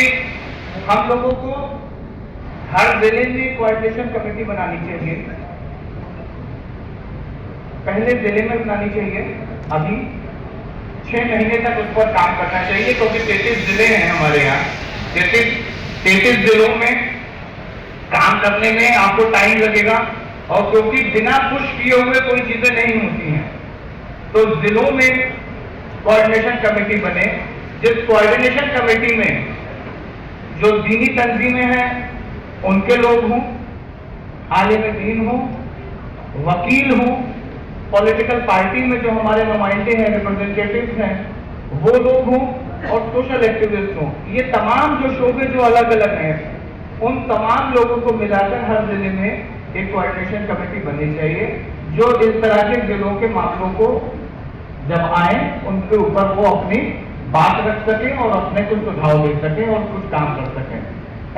हम लोगों को हर जिले में कोऑर्डिनेशन कमेटी बनानी चाहिए, पहले जिले में बनानी चाहिए, अभी 6 महीने तक उस पर काम करना चाहिए, क्योंकि 33 जिले हैं हमारे यहाँ। 33 जिलों में काम करने में आपको टाइम लगेगा, और क्योंकि बिना पुश किए हुए कोई चीजें नहीं होती हैं, तो जिलों में कोऑर्डिनेशन कमेटी बने, जिस कोऑर्डिनेशन कमेटी में जो दीनी तंजीमें हैं उनके लोग हों, आलिम दीन हों, वकील हों, पॉलिटिकल पार्टी में जो हमारे नुमाइंदे हैं, रिप्रेजेंटेटिव्स हैं, वो लोग हों, और सोशल एक्टिविस्ट हों। ये तमाम जो शोबे जो अलग अलग हैं, उन तमाम लोगों को मिलाकर हर जिले में एक कोऑर्डिनेशन कमेटी बननी चाहिए, जो इस तरह के जिलों के मामलों को जब आए उनके ऊपर वो अपनी बात रख सके और अपने कुछ सुझाव दे सके और कुछ काम कर सके।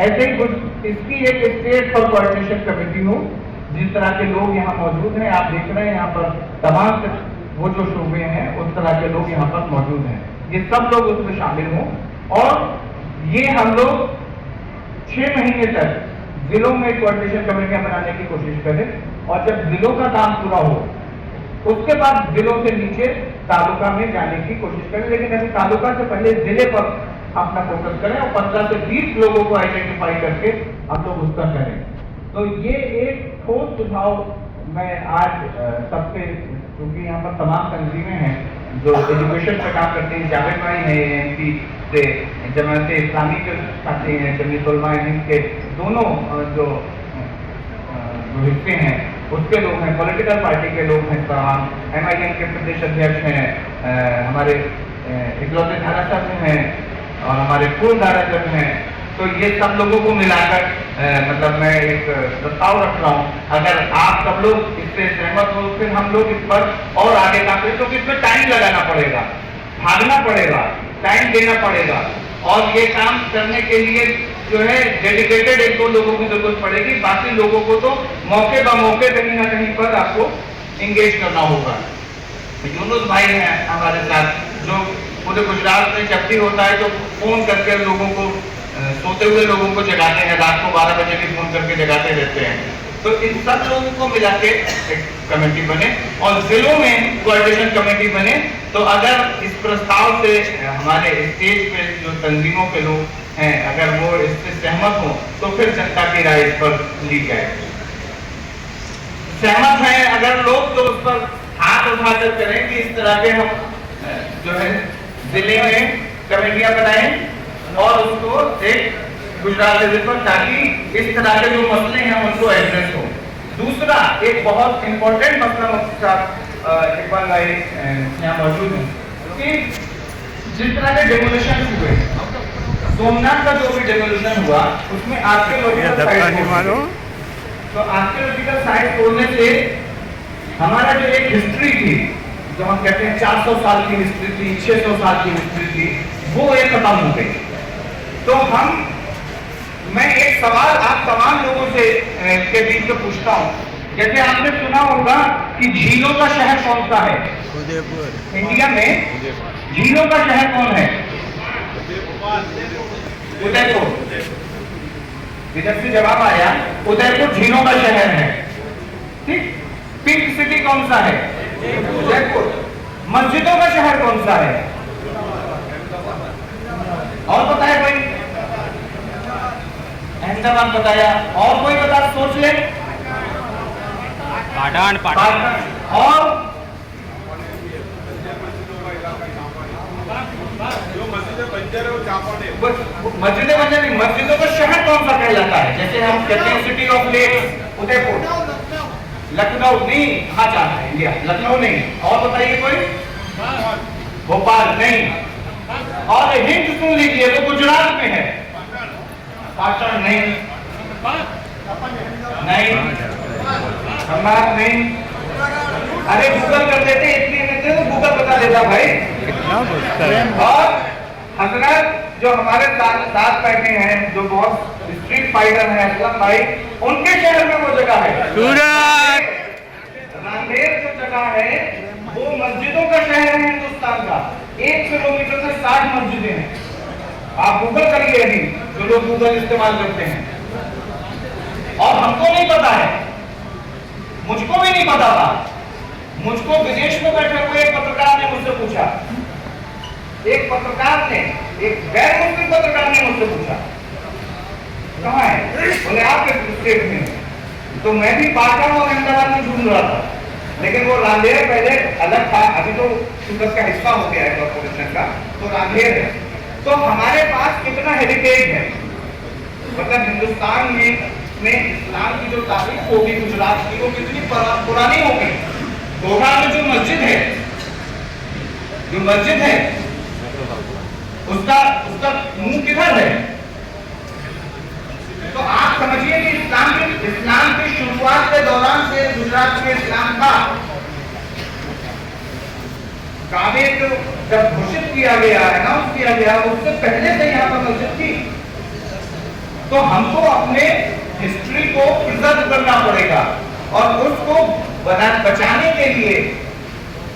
ऐसे ही कुछ इसकी एक स्टेट पर कोऑर्डिनेशन कमेटी हो, जिस तरह के लोग यहाँ मौजूद हैं, आप देख रहे हैं यहाँ पर तमाम वो जो शोबे हैं उस तरह के लोग यहाँ पर मौजूद हैं, ये सब लोग उसमें शामिल हों, और ये हम लोग 6 महीने तक जिलों में कोऑर्डिनेशन कमेटियां बनाने की कोशिश करें, और जब जिलों का काम पूरा हो उसके बाद जिलों से नीचे तालुका में जाने की कोशिश करें। लेकिन अभी तालुका से पहले जिले पर अपना फोकस करें, और 15 से 20 लोगों को आइडेंटिफाई करके हम लोग उसका करें। तो ये एक ठोस सुझाव मैं आज सबसे, क्योंकि यहाँ पर तमाम तंजीमें हैं जो एजुकेशन पर काम करते हैं, जावेद भाई हैं MP से, जमात इस्लामी के साथी हैं, जमीयत उलमा हिंद के दोनों जो हिस्से हैं उसके लोग हैं, पॉलिटिकल पार्टी के लोग हैं, तमाम MIM के प्रदेश अध्यक्ष हैं, हमारे इकलौते धारा साहब हैं, और हमारे पूर्व धारा जज हैं। तो ये सब लोगों को मिलाकर मतलब मैं एक प्रस्ताव रख रहा हूँ, अगर आप सब लोग इससे सहमत हो फिर हम लोग इस पर और आगे काम करें, क्योंकि इसमें टाइम लगाना पड़ेगा, भागना पड़ेगा, टाइम देना पड़ेगा, और ये काम करने के लिए जो है डेडिकेटेड 1-2 लोगों की जरूरत पड़ेगी। बाकी लोगों को तो मौके ब मौके कहीं ना कहीं पर आपको इंगेज करना होगा। यूनुस भाई हैं हमारे साथ, जो पूरे गुजरात में जब भी होता है तो फोन करके लोगों को, सोते हुए लोगों को जगाते हैं, रात को 12 बजे भी फोन करके जगाते रहते हैं। तो इन सब लोगों को मिला के एक कमेटी बने, और जिलों में कोऑर्डिनेशन कमेटी बने। तो अगर इस प्रस्ताव से हमारे स्टेज पे जो तंजीमों के लोग हैं, अगर वो इससे सहमत हो तो फिर जनता की राय इस पर ली जाए। सहमत हैं अगर लोग, तो उस पर हाथ उठाकर करें कि इस तरह के हम जो है जिले में कमेटियां बनाएं और उसको एक गुजरात लेवल पर, ताकि इस तरह के जो मसले हैं उनको एड्रेस हो। दूसरा एक बहुत इंपॉर्टेंट मसला इकबाल भाई यहाँ मौजूद है कि जिस तरह के डेमोलेशन हुए, सोमनाथ का जो भी डेमोलेशन हुआ उसमें आर्कियोलॉजिकल साइट, तो आर्कियोलॉजिकल साइट तोड़ने से हमारा जो एक हिस्ट्री थी, जो हम कहते हैं 400 साल की हिस्ट्री थी, 600 साल की हिस्ट्री थी, वो एक खत्म हो गई। तो मैं एक सवाल आप तमाम लोगों से के बीच में पूछता हूँ, जैसे आपने सुना होगा कि झीलों का शहर कौन सा है उदयपुर। इंडिया में झीलों का शहर कौन है? उदयपुर। इधर से जवाब आया, उदयपुर झीलों का शहर है। ठीक। पिंक सिटी कौन सा है? उदयपुर। मस्जिदों का शहर कौन सा है? और बताए कोई? अहमदाबाद बताया। और कोई बता, सोच ले। पाटन। और मस्जिदें बन जाएंगी। मस्जिदों का शहर कौन सा कहलाता है? जैसे हम कहते हैं city of lakes Udaipur, Lucknow नहीं, कहाँ जाना है इंडिया, लखनऊ नहीं। और बताइए कोई? भोपाल नहीं। और हिंद सुन लीजिए, वो गुजरात में है। भाषण नहीं, संवाद नहीं। अरे गूगल कर देते, इतनी मिलते तो गूगल बता देता भाई। और हजरत जो हमारे साथ बैठे हैं, जो बहुत स्ट्रीट फाइटर हैं, असलम भाई, उनके शहर में वो जगह है सूरत। नांदेड़ जो जगह है वो मस्जिदों का शहर है हिंदुस्तान का। 1 किलोमीटर से 60 मस्जिदें हैं। आप गूगल करिए अभी, जो लोग गूगल इस्तेमाल करते हैं। और हमको नहीं पता है, मुझको भी नहीं पता था। मुझको विदेश में बैठे हुए एक पत्रकार ने मुझसे पूछा, एक पत्रकार ने, एक गैर मुस्लिम पत्रकार ने मुझसे पूछा कहाँ है, बोले आपके स्टेट में। तो मैं भी पाटा और अहमदाबाद में ढूंढ रहा था, लेकिन वो रांदेर पहले अलग था, अभी तो सूरत का हिस्सा हो गया है कॉर्पोरेशन का, तो रांदेर है। तो हमारे पास कितना हेरिटेज है, मतलब हिंदुस्तान में इस्लाम की जो तारीख होगी गुजरात की, वो कितनी पुरानी होगी। दोहा में जो मस्जिद है उसका मुंह किधर है। तो आप समझिए कि इस्लाम की शुरुआत के दौरान से गुजरात में इस्लाम था। काबे को जब घोषित किया गया, अनाउंस किया गया, उससे पहले से यहाँ पर मस्जिद थी। तो हमको अपने हिस्ट्री को प्रिजर्व करना पड़ेगा और उसको बचाने के लिए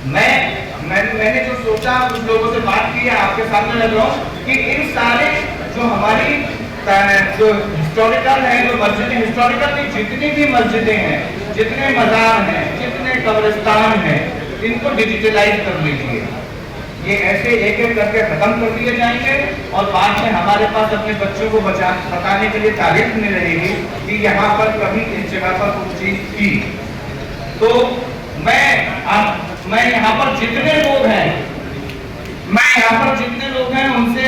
मैंने जो सोचा, कुछ लोगों से बात की है, आपके सामने लग रहा हूँ कि इन सारे जो हमारी जो हिस्टोरिकल है, जो मस्जिदें हिस्टोरिकल की जितनी भी मस्जिदें हैं, जितने मजार हैं, जितने कब्रिस्तान हैं, इनको डिजिटलाइज कर लीजिए। ये ऐसे एक एक करके खत्म कर दिए जाएंगे और बाद में हमारे पास अपने बच्चों को बताने के लिए तारीख नहीं रहेगी कि यहाँ पर कभी इस जगह पर कुछ चीज थी। तो मैं यहाँ पर जितने लोग हैं उनसे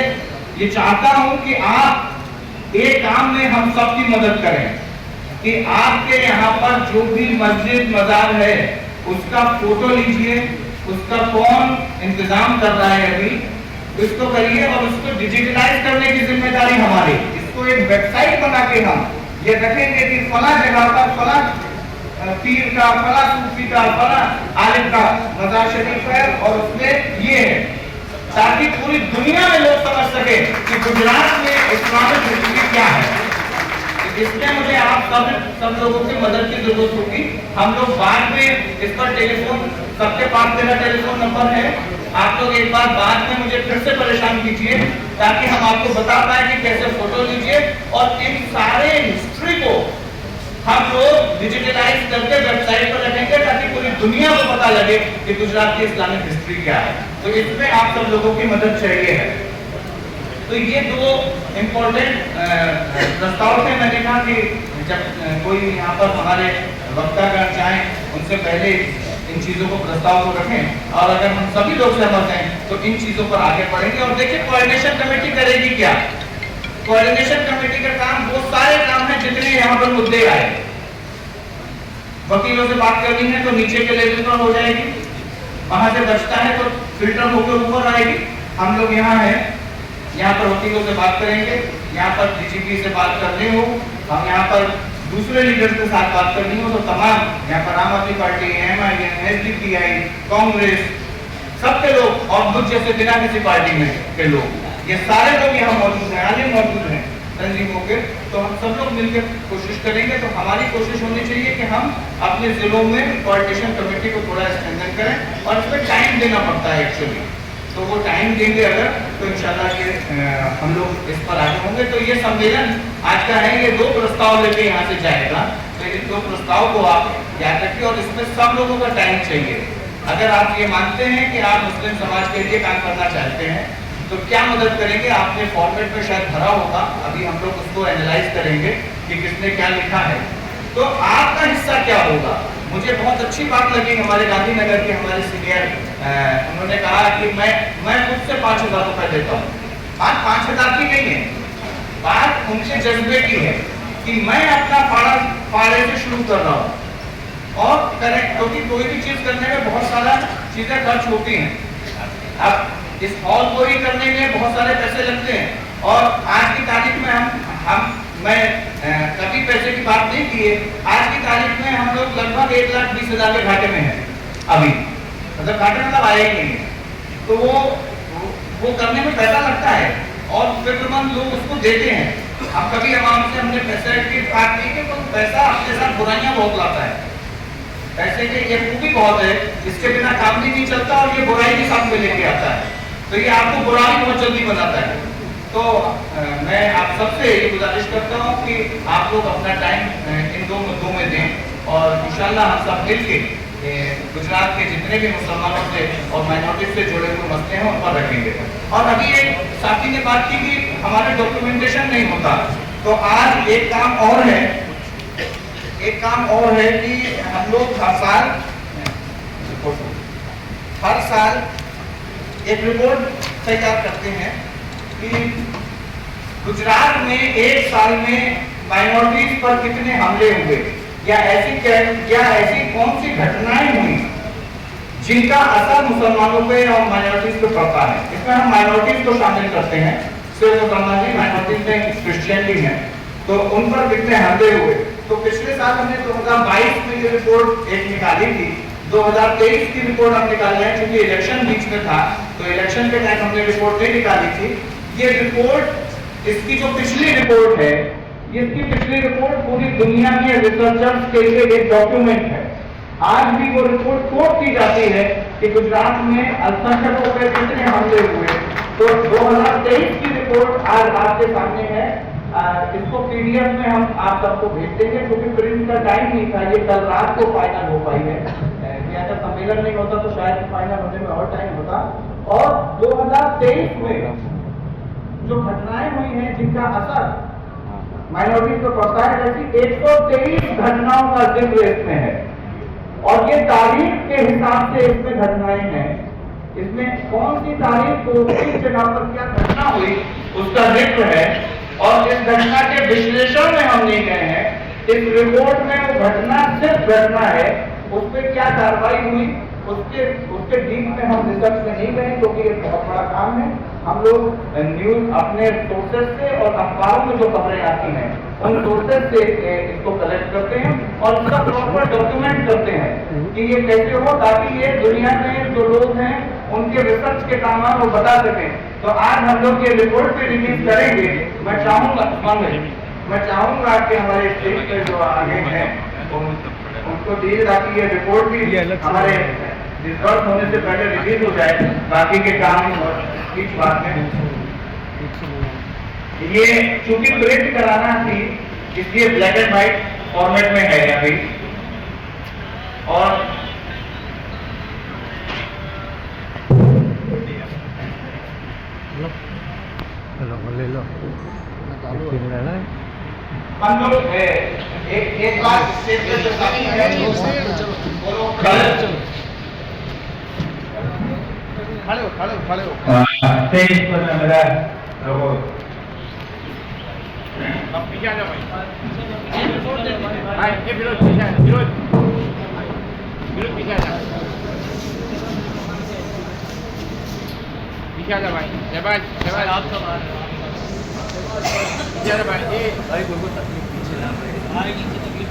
ये चाहता हूँ कि आप एक काम में हम सबकी मदद करें कि आपके यहाँ पर जो भी मस्जिद मजार है उसका फोटो लीजिए, उसका कौन इंतजाम कर रहा है अभी, इसको करिए और उसको डिजिटलाइज करने की जिम्मेदारी हमारी। इसको एक वेबसाइट बना के हम ये रखेंगे कि फला जगह पर फला पीर का, फला सूफी का, फला आलिम का मजार शरीफ है और उसमें ये है, ताकि पूरी दुनिया में लोग समझ सके कि गुजरात में इस्लामिक हिस्ट्री क्या है। इसमें मुझे आप सब लोगों की मदद की जरूरत होगी। हम लोग बाद में इस पर टेलीफोन, सबके पास मेरा टेलीफोन नंबर है, आप लोग एक बार बाद में मुझे फिर से परेशान कीजिए ताकि हम आपको बता पाए कि कैसे फोटो लीजिए और इन सारे हिस्ट्री को हम लोग डिजिटलाइज करके वेबसाइट पर रखेंगे ताकि पूरी दुनिया को पता लगे कि गुजरात की इस्लामिक हिस्ट्री क्या है। तो इसमें आप सब लोगों की मदद चाहिए है। तो ये दो इम्पोर्टेंट प्रस्ताव थे। मैंने कहा कि जब कोई यहाँ पर हमारे वक्तागण चाहें उनसे पहले इन चीजों को प्रस्ताव को रखें और अगर हम सभी लोग सहमत हैं तो इन चीजों पर आगे बढ़ेंगे। और देखिए कोऑर्डिनेशन कमेटी करेगी क्या। कोऑर्डिनेशन कमेटी का काम वो सारे काम है जितने यहाँ पर मुद्दे आए। वकीलों से बात करनी है तो नीचे के लेवल पर हो जाएगी, वहां से बचता है तो फिल्टर होकर ऊपर आएगी। हम लोग यहाँ हैं, यहाँ पर वकीलों से बात करेंगे, यहाँ पर डीजीपी से बात करनी हो, हम यहाँ पर दूसरे लीडर्स के साथ बात करनी हो तो तमाम यहाँ पर आम आदमी पार्टी, MIM, SDPI, कांग्रेस, सबके लोग और मुझ जैसे बिना किसी पार्टी में के लोग, ये सारे लोग यहाँ मौजूद हैं, आलिम मौजूद हैं तंजीमों के। तो हम सब लोग मिलकर कोशिश करेंगे। तो हमारी कोशिश होनी चाहिए कि हम अपने जिलों में कोऑर्डिनेशन कमेटी को थोड़ा स्ट्रेंथन करें और इसमें टाइम देना पड़ता है एक्चुअली। तो वो टाइम देंगे अगर तो इंशाल्लाह ये हम लोग इस पर आगे होंगे। तो ये सम्मेलन आज का है, ये 2 प्रस्ताव लेके यहाँ से जाएगा। तो इन 2 प्रस्ताव को आप याद रखिए और इसमें सब लोगों का टाइम चाहिए। अगर आप ये मानते हैं कि आप मुस्लिम समाज के लिए काम करना चाहते हैं तो क्या मदद करेंगे, आपने फॉर्मेट में शायद भरा होगा, अभी हम लोग उसको एनालाइज करेंगे कि किसने क्या लिखा है। तो आपका हिस्सा क्या होगा। मुझे बहुत अच्छी बात लगी हमारे गांधीनगर के हमारे सीनियर, उन्होंने कहा कि मैं खुद से 5,000 रुपए देता हूँ। बात 5,000 की नहीं है, बात उनके जज्बे की है कि मैं अपना पाड़े से शुरू कर रहा हूँ और करें, क्योंकि कोई भी चीज करने में बहुत सारा चीजें खर्च होती हैं। अब इस हॉल को ही करने में बहुत सारे पैसे लगते हैं और आज की तारीख में हम मैं कभी पैसे की बात नहीं की है। आज की तारीख में हम लोग लगभग 1,20,000 के घाटे में हैं अभी, मतलब घाटे मतलब आया ही नहीं है। तो वो करने में पैसा लगता है और फिक्रमंद लोग उसको देते हैं। अब कभी हमने पैसे की बात की कि तो पैसा अपने साथ बुराइयां बहुत लाता है। पैसे के ये खूबी बहुत है, इसके बिना काम भी नहीं चलता और ये बुराई भी साथ में लेके आता है, तो ये आपको बुराई बहुत जल्दी बनाता है। तो मैं आप सबसे ये गुजारिश करता हूँ कि आप लोग अपना टाइम इन दो मुद्दों में दें और इंशाल्लाह हम सब मिलके गुजरात के जितने भी मुसलमानों से और माइनॉरिटी से जुड़े हुए मसले हैं उन पर रखेंगे। और अभी एक साथी ने बात की कि हमारे डॉक्यूमेंटेशन नहीं होता, तो आज एक काम और है कि हम लोग हर साल एक रिपोर्ट तैयार करते हैं कि गुजरात में एक साल में माइनॉरिटीज पर कितने हमले हुए या ऐसी कौन सी घटनाएं हुई जिनका असर मुसलमानों पे और माइनॉरिटीज पे पड़ता है। इसमें हम माइनॉरिटीज को शामिल करते हैं, सिर्फ मुसलमान नहीं, माइनॉरिटीज में क्रिश्चियन भी हैं, तो उन पर कितने हमले हुए। तो पिछले साल हमने 2022 में ये रिपोर्ट एक निकाली थी, 2023 की रिपोर्ट हम निकाल रहे हैं क्योंकि इलेक्शन बीच में था, तो इलेक्शन के टाइम हमने रिपोर्ट नहीं निकाली थी। ये रिपोर्ट, इसकी जो पिछली रिपोर्ट है, इसकी पिछली रिपोर्ट पूरी दुनिया के रिसर्चर्स के लिए एक डॉक्यूमेंट है। आज भी वो रिपोर्ट कोट की जाती है कि गुजरात में अल्पसंख्यकों पर कितने हमले हुए। तो 2023 की रिपोर्ट आज आपके सामने है। इसको पीडीएफ में हम आप सबको भेज देंगे क्योंकि प्रिंट का टाइम नहीं था, ये कल रात को फाइनल हो पाई है। अगर सम्मेलन नहीं होता तो शायद फाइनल होने में और टाइम होता। और 2023 में जो घटनाएं हुई हैं जिनका असर माइनॉरिटी को पड़ता है, ऐसी 123 घटनाओं का जिक्र इसमें है और ये तारीख के हिसाब से इसमें घटनाएं हैं। इसमें कौन सी तारीख को किस जगह पर क्या घटना हुई उसका जिक्र है और इस घटना के विश्लेषण में हम नहीं गए हैं। इस रिपोर्ट में वो घटना सिर्फ घटना है, उस पर क्या कार्रवाई हुई उसके डीप में हम रिसर्च में नहीं गए क्योंकि ये बहुत बड़ा काम है। हम लोग न्यूज अपने सोर्सेज से और अखबारों में जो खबरें आती हैं उन सोर्सेज से इसको कलेक्ट करते हैं और इसका प्रॉपर डॉक्यूमेंट करते हैं कि ये कैसे हो, ताकि ये दुनिया में जो लोग हैं उनके रिसर्च के काम वो बता सकें। तो आज हम लोग ये रिपोर्ट पे रिलीज करेंगे। मैं चाहूंगा कि हमारे स्टेट पे जो आगे हैं उनको दिए ताकि ये रिपोर्ट भी हमारे रिजल्ट होने से पहले रिलीज हो जाए, बाकी के काम इस बात में। ये चूंकि प्रिंट कराना थी इसलिए ब्लैक एंड व्हाइट फॉर्मेट में है अभी। और ले लो हम लोग एक बात स्टेज पे जो साथी है खड़े हो स्टेज पर मेरा लोगो अब पीछे आ जाओ भाई ये विरोध पीछे आ जाओ, विरोध पीछे आ जाओ, पीछे आ जाओ भाई। जय आप सब जय भाई ये भाई कोई तकलीफ पीछे ना आएगी की तकलीफ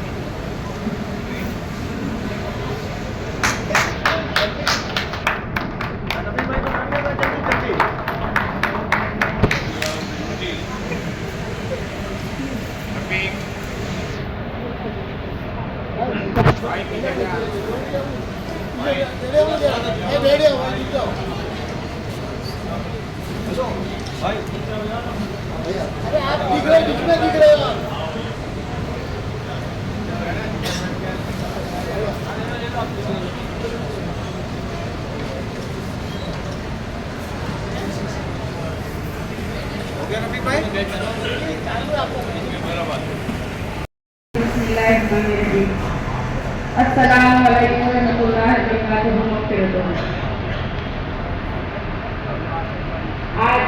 अरे आप दिख रहे हो हो गया रफीक भाई। अस्सलाम वालेकुम रहमतुल्लाहि व बरकातुहू। आज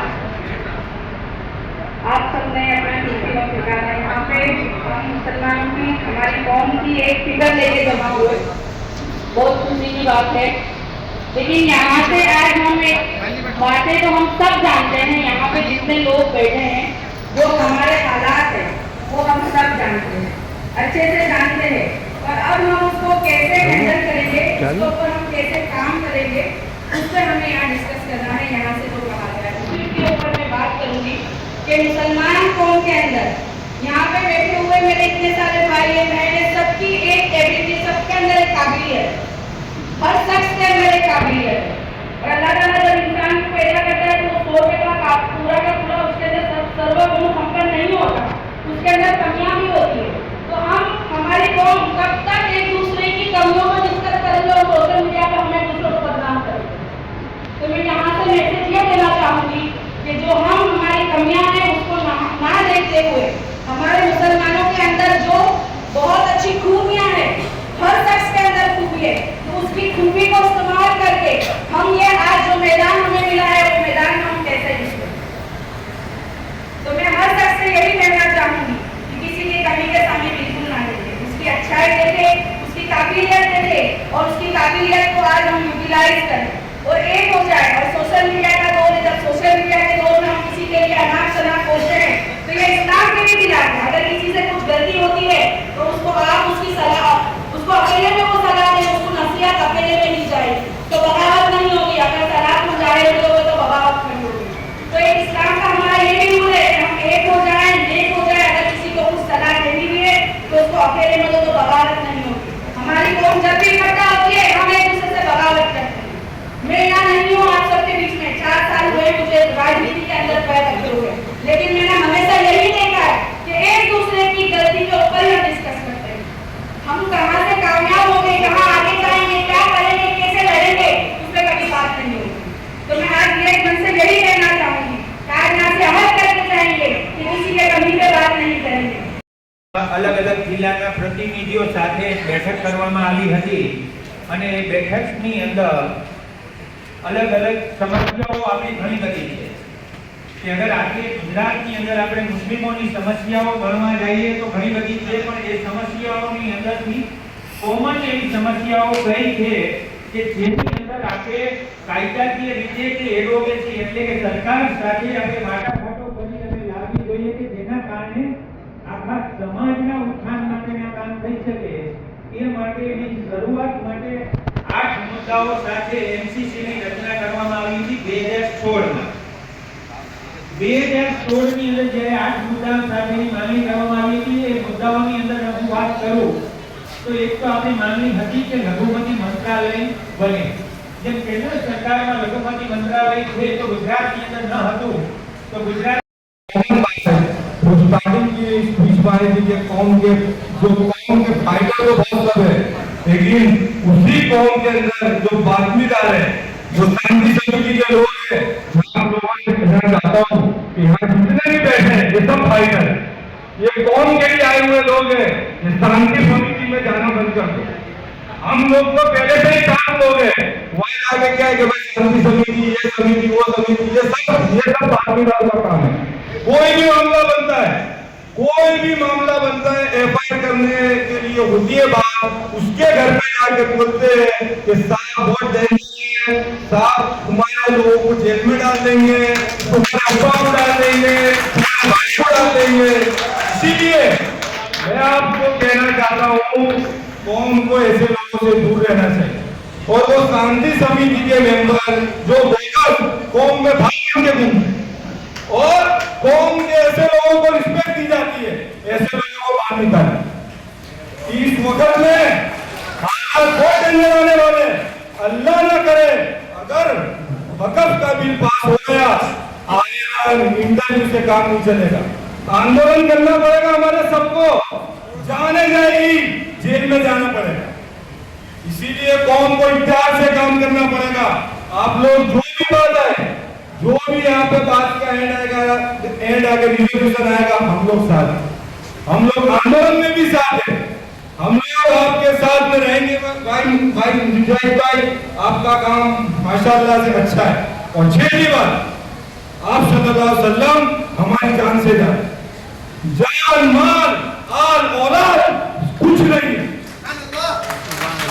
आप सबने अपना कीमती वक्त निकाला है। यहाँ पे हम मुसलमानों की, हमारी कौम की एक फिक्र लेके जमा हुए, बहुत खुशी की बात है। लेकिन यहाँ से आज हम एक बातें तो हम सब जानते हैं, यहाँ पे जितने लोग बैठे हैं वो हमारे हालात हैं वो हम सब जानते हैं, अच्छे से जानते हैं। और अब हम उसको कैसे हैंडल करेंगे, उसके ऊपर हम कैसे काम करेंगे, उस पर हमें यहाँ डिस्कस करना है। यहाँ से जो कहा गया है उसके ऊपर मैं बात करूंगी कि मुसलमान कौम के अंदर यहाँ पे बैठे हुए मेरे इतने सारे भाई हैं, बहनें, सबकी एक एबिलिटी, सबके अंदर एक काबिलियत, हर शख्स के अंदर एक काबिलियत है। और अल्लाह ताला जब इंसान को पैदा करता है तो वो 100 का पूरा का पूरा उसके अंदर सर्वगुण संपन्न नहीं होता, उसके अंदर कमियां भी होती है। तो हम हमारी कौम कब तक एक दूसरे की कमियों को डिस्कस करेंगे और सोशल मीडिया पर हमें दूसरों को बदनाम करेंगे? तो मैं यहाँ से मैसेज ये देना चाहूंगी कि जो हम हमारी कमियां हैं उसको ना देखते हुए, हमारे मुसलमानों के अंदर जो बहुत अच्छी खूबियां हैं, हर शख्स के अंदर खूबी है, तो उसकी खूबी को इस्तेमाल करके हम ये आज जो मैदान हमें मिला है उस मैदान में हम कैसे जीते। तो मैं हर शख्स से यही कहना चाहूंगी कि किसी की कमी के सामने बिल्कुल ना देखे, उसकी अच्छाई देखे, उसकी काबिलियत देखे और उसकी काबिलियत को आज हम यूटिलाइज करें और एक हो जाए। और सोशल मीडिया का दौर है, जब सोशल मीडिया के दौर में हम किसी के लिए अनाप शनाप बोलते हैं तो ये इस्लाम के भी खिलाफ है। अगर किसी से कुछ गलती होती है तो उसको आप उसकी सलाह, उसको अकेले में वो सलाह दें, उसको नसीहत अकेले में दी जाए तो बगावत नहीं होगी। अगर सलाह में जाए होगी तो बगावत नहीं होगी। तो एक इस्लाम का हमारा ये भी रूल है कि हम एक हो जाए, नेक हो जाए। अगर किसी को कुछ सलाह देनी भी है तो उसको अकेले में दो तो बगावत नहीं होगी। हमारी कौम जब भी इकट्ठा होती है हम एक दूसरे से बगावत करते हैं। मैं यहाँ नहीं हूँ आप सबके बीच में, 4 साल हुए मुझे राजनीति के अंदर पैर रखे हुए, लेकिन मैंने हमेशा यही देखा है कि एक दूसरे की गलती के ऊपर ही हम डिस्कस करते हैं। हम कहाँ से कामयाब होंगे, कहाँ आगे जाएंगे, क्या करेंगे, कैसे लड़ेंगे, उस पर कभी बात नहीं होगी। तो मैं आज एक मन से यही कहना चाहूंगी कि आज यहाँ से अमल करके जाएंगे कि किसी के कमी पे बात नहीं करेंगे। अलग अलग જિલ્લાના પ્રતિનિધિઓ સાથે બેઠક કરવામાં આવી હતી અને બેઠકની અંદર अलग अलग समस्याओं આપણી ઘણી બધી છે કે અગર આજે ગુજરાતની અંદર આપણે મુસ્લિમોની સમસ્યાઓ ગણવા જઈએ તો ઘણી બધી છે, પણ એ સમસ્યાઓની અંદરથી કોમન એવી સમસ્યાઓ કઈ છે કે જેની અંદર આપણે કાયદાકીય રીતે કે એડવોકેસી એટલે કે સરકાર સાથે આપણે વાટાઘાટો કરી અને લાવવી જોઈએ કે જેના કારણે આખા સમાજના ઉત્થાન માટેના કામ થઈ શકે। એ માટેની શરૂઆત માટે 8 મુદ્દાઓ સાથે એમસીસીની રચના કરવામાં આવી હતી 2016 માં। 2016 ની અંદર જ્યારે 8 મુદ્દાઓ સાથેની માંગણી કરવામાં આવી હતી, એ મુદ્દાઓની અંદર હું વાત કરું તો એક તો આપણી માંગણી હતી કે લઘુમતી મંત્રાલય બને। જેમ કેન્દ્ર સરકારમાં લઘુમતી મંત્રાલય છે તો ગુજરાતની અંદર ન હતું, તો ગુજરાત स्टार्टिंग की स्पीच मारी थी कि कौम के फायदा तो बहुत सब है, लेकिन उसी कौम के अंदर जो बातमीदार है, जो शांति समिति के लोग हैं, मैं आप लोगों से कहना चाहता हूँ कि यहाँ जितने भी बैठे हैं ये सब फाइटर है। ये कौम के लिए आए हुए लोग हैं, ये शांति समिति में जाना बंद कर दो। हम लोग तो पहले से ही काम लोग हैं, वही आगे क्या है कि भाई शांति समिति, ये समिति, वो समिति, ये सब बातमीदार का काम है। कोई भी मामला बनता है, कोई भी मामला बनता है, एफआईआर करने के लिए होती है बात, उसके घर पे जाके बोलते हैं कि साहब वोट देंगे, साहब तुम्हारे लोगों को जेल में डाल देंगे, तुम्हारे अब्बा को डाल देंगे, तुम्हारे भाई को डाल देंगे। इसीलिए मैं आपको कहना चाहता हूँ कौम को ऐसे लोगों से दूर रहना चाहिए। और वो शांति समिति के मेंबर जो बेकार कौम में भाग के घूमते और कौम के ऐसे लोगों को रिस्पेक्ट दी जाती है, ऐसे लोगों को बाहर निकालें। इस वक्त में हालात बहुत डेंजर होने वाले, अल्लाह न करे अगर वक़्फ़ का बिल पास हो गया, आगे इंटरव्यू से काम नहीं चलेगा, आंदोलन करना पड़ेगा हमारे सबको, जाने जाएगी, जेल में जाना पड़ेगा। इसीलिए कौम को इख्तियार से काम करना पड़ेगा। आप लोग जो भी बात है, जो भी यहाँ पे बात का एंड आएगा, रिजोल्यूशन आएगा, हम लोग साथ हैं, हम लोग आंदोलन में भी साथ हैं, हम लोग आपके साथ में रहेंगे। भाई मुजाहिद भाई, आपका काम माशाअल्लाह से अच्छा है। और छठी बात, आप सल्लल्लाहु अलैहि वसल्लम हमारी जान से जाए, जान माल आल औलाद कुछ नहीं है,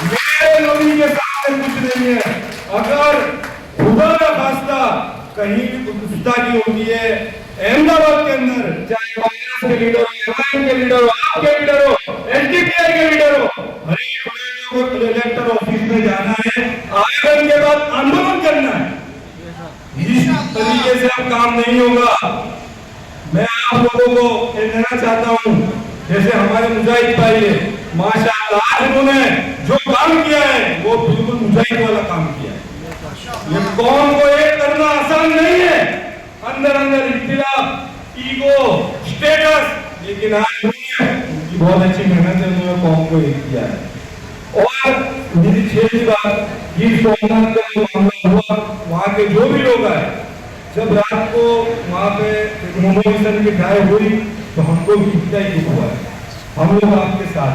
मेरे नबी के सामने कुछ नहीं है। अगर खुदा न खास्ता कहीं भी गुस्ताखी होती है, अहमदाबाद के अंदर चाहे कांग्रेस के लीडर हो, एमआईएम के लीडर हो, आपके लीडर हो, एसडीपीआई के लीडर हो, हर एक को कलेक्टर ऑफिस में जाना है, आवेदन के बाद आंदोलन करना है। इस तरीके से अब काम नहीं होगा। मैं आप लोगों को ये कहना चाहता हूँ, जैसे हमारे मुजाहिद भाई है, माशाअल्लाह उन्होंने जो काम किया है वो बिल्कुल मुजाहिद वाला काम किया है। ये कौम को एक करना आसान नहीं है, अंदर अंदर इख्तिलाफ, ईगो, स्टेटस, लेकिन आज उनकी बहुत अच्छी मेहनत से उन्होंने कौम को एक किया है। और मेरी छठी बात, गिर सोमनाथ का जो मामला हुआ, वहाँ के जो भी लोग आए, जब रात को वहाँ पे मोमोशन की ट्राई हुई तो हमको भी इतना ही दुख हुआ है। हम लोग आपके साथ,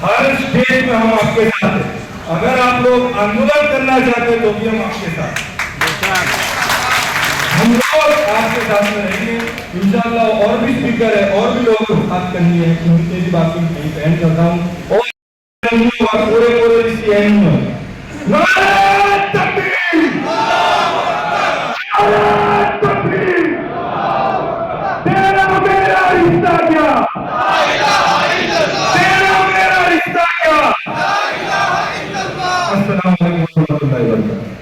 हर स्टेज में हम आपके साथ हैं। अगर आप लोग आंदोलन करना चाहते हैं तो भी हम आपके साथ, हम लोग आपके साथ में रहेंगे इंशाअल्लाह। और भी स्पीकर है, और भी लोगों को बात करनी है, उनके भी बात में एंड करता हूँ। और पूरे इसी एंड में नारे तकबीर, नारे तकबीर, तेरा मेरा रिश्ता क्या, तेरा मेरा रिश्ता क्या। अस्सलाम वालेकुम warahmatullahi wabarakatuh।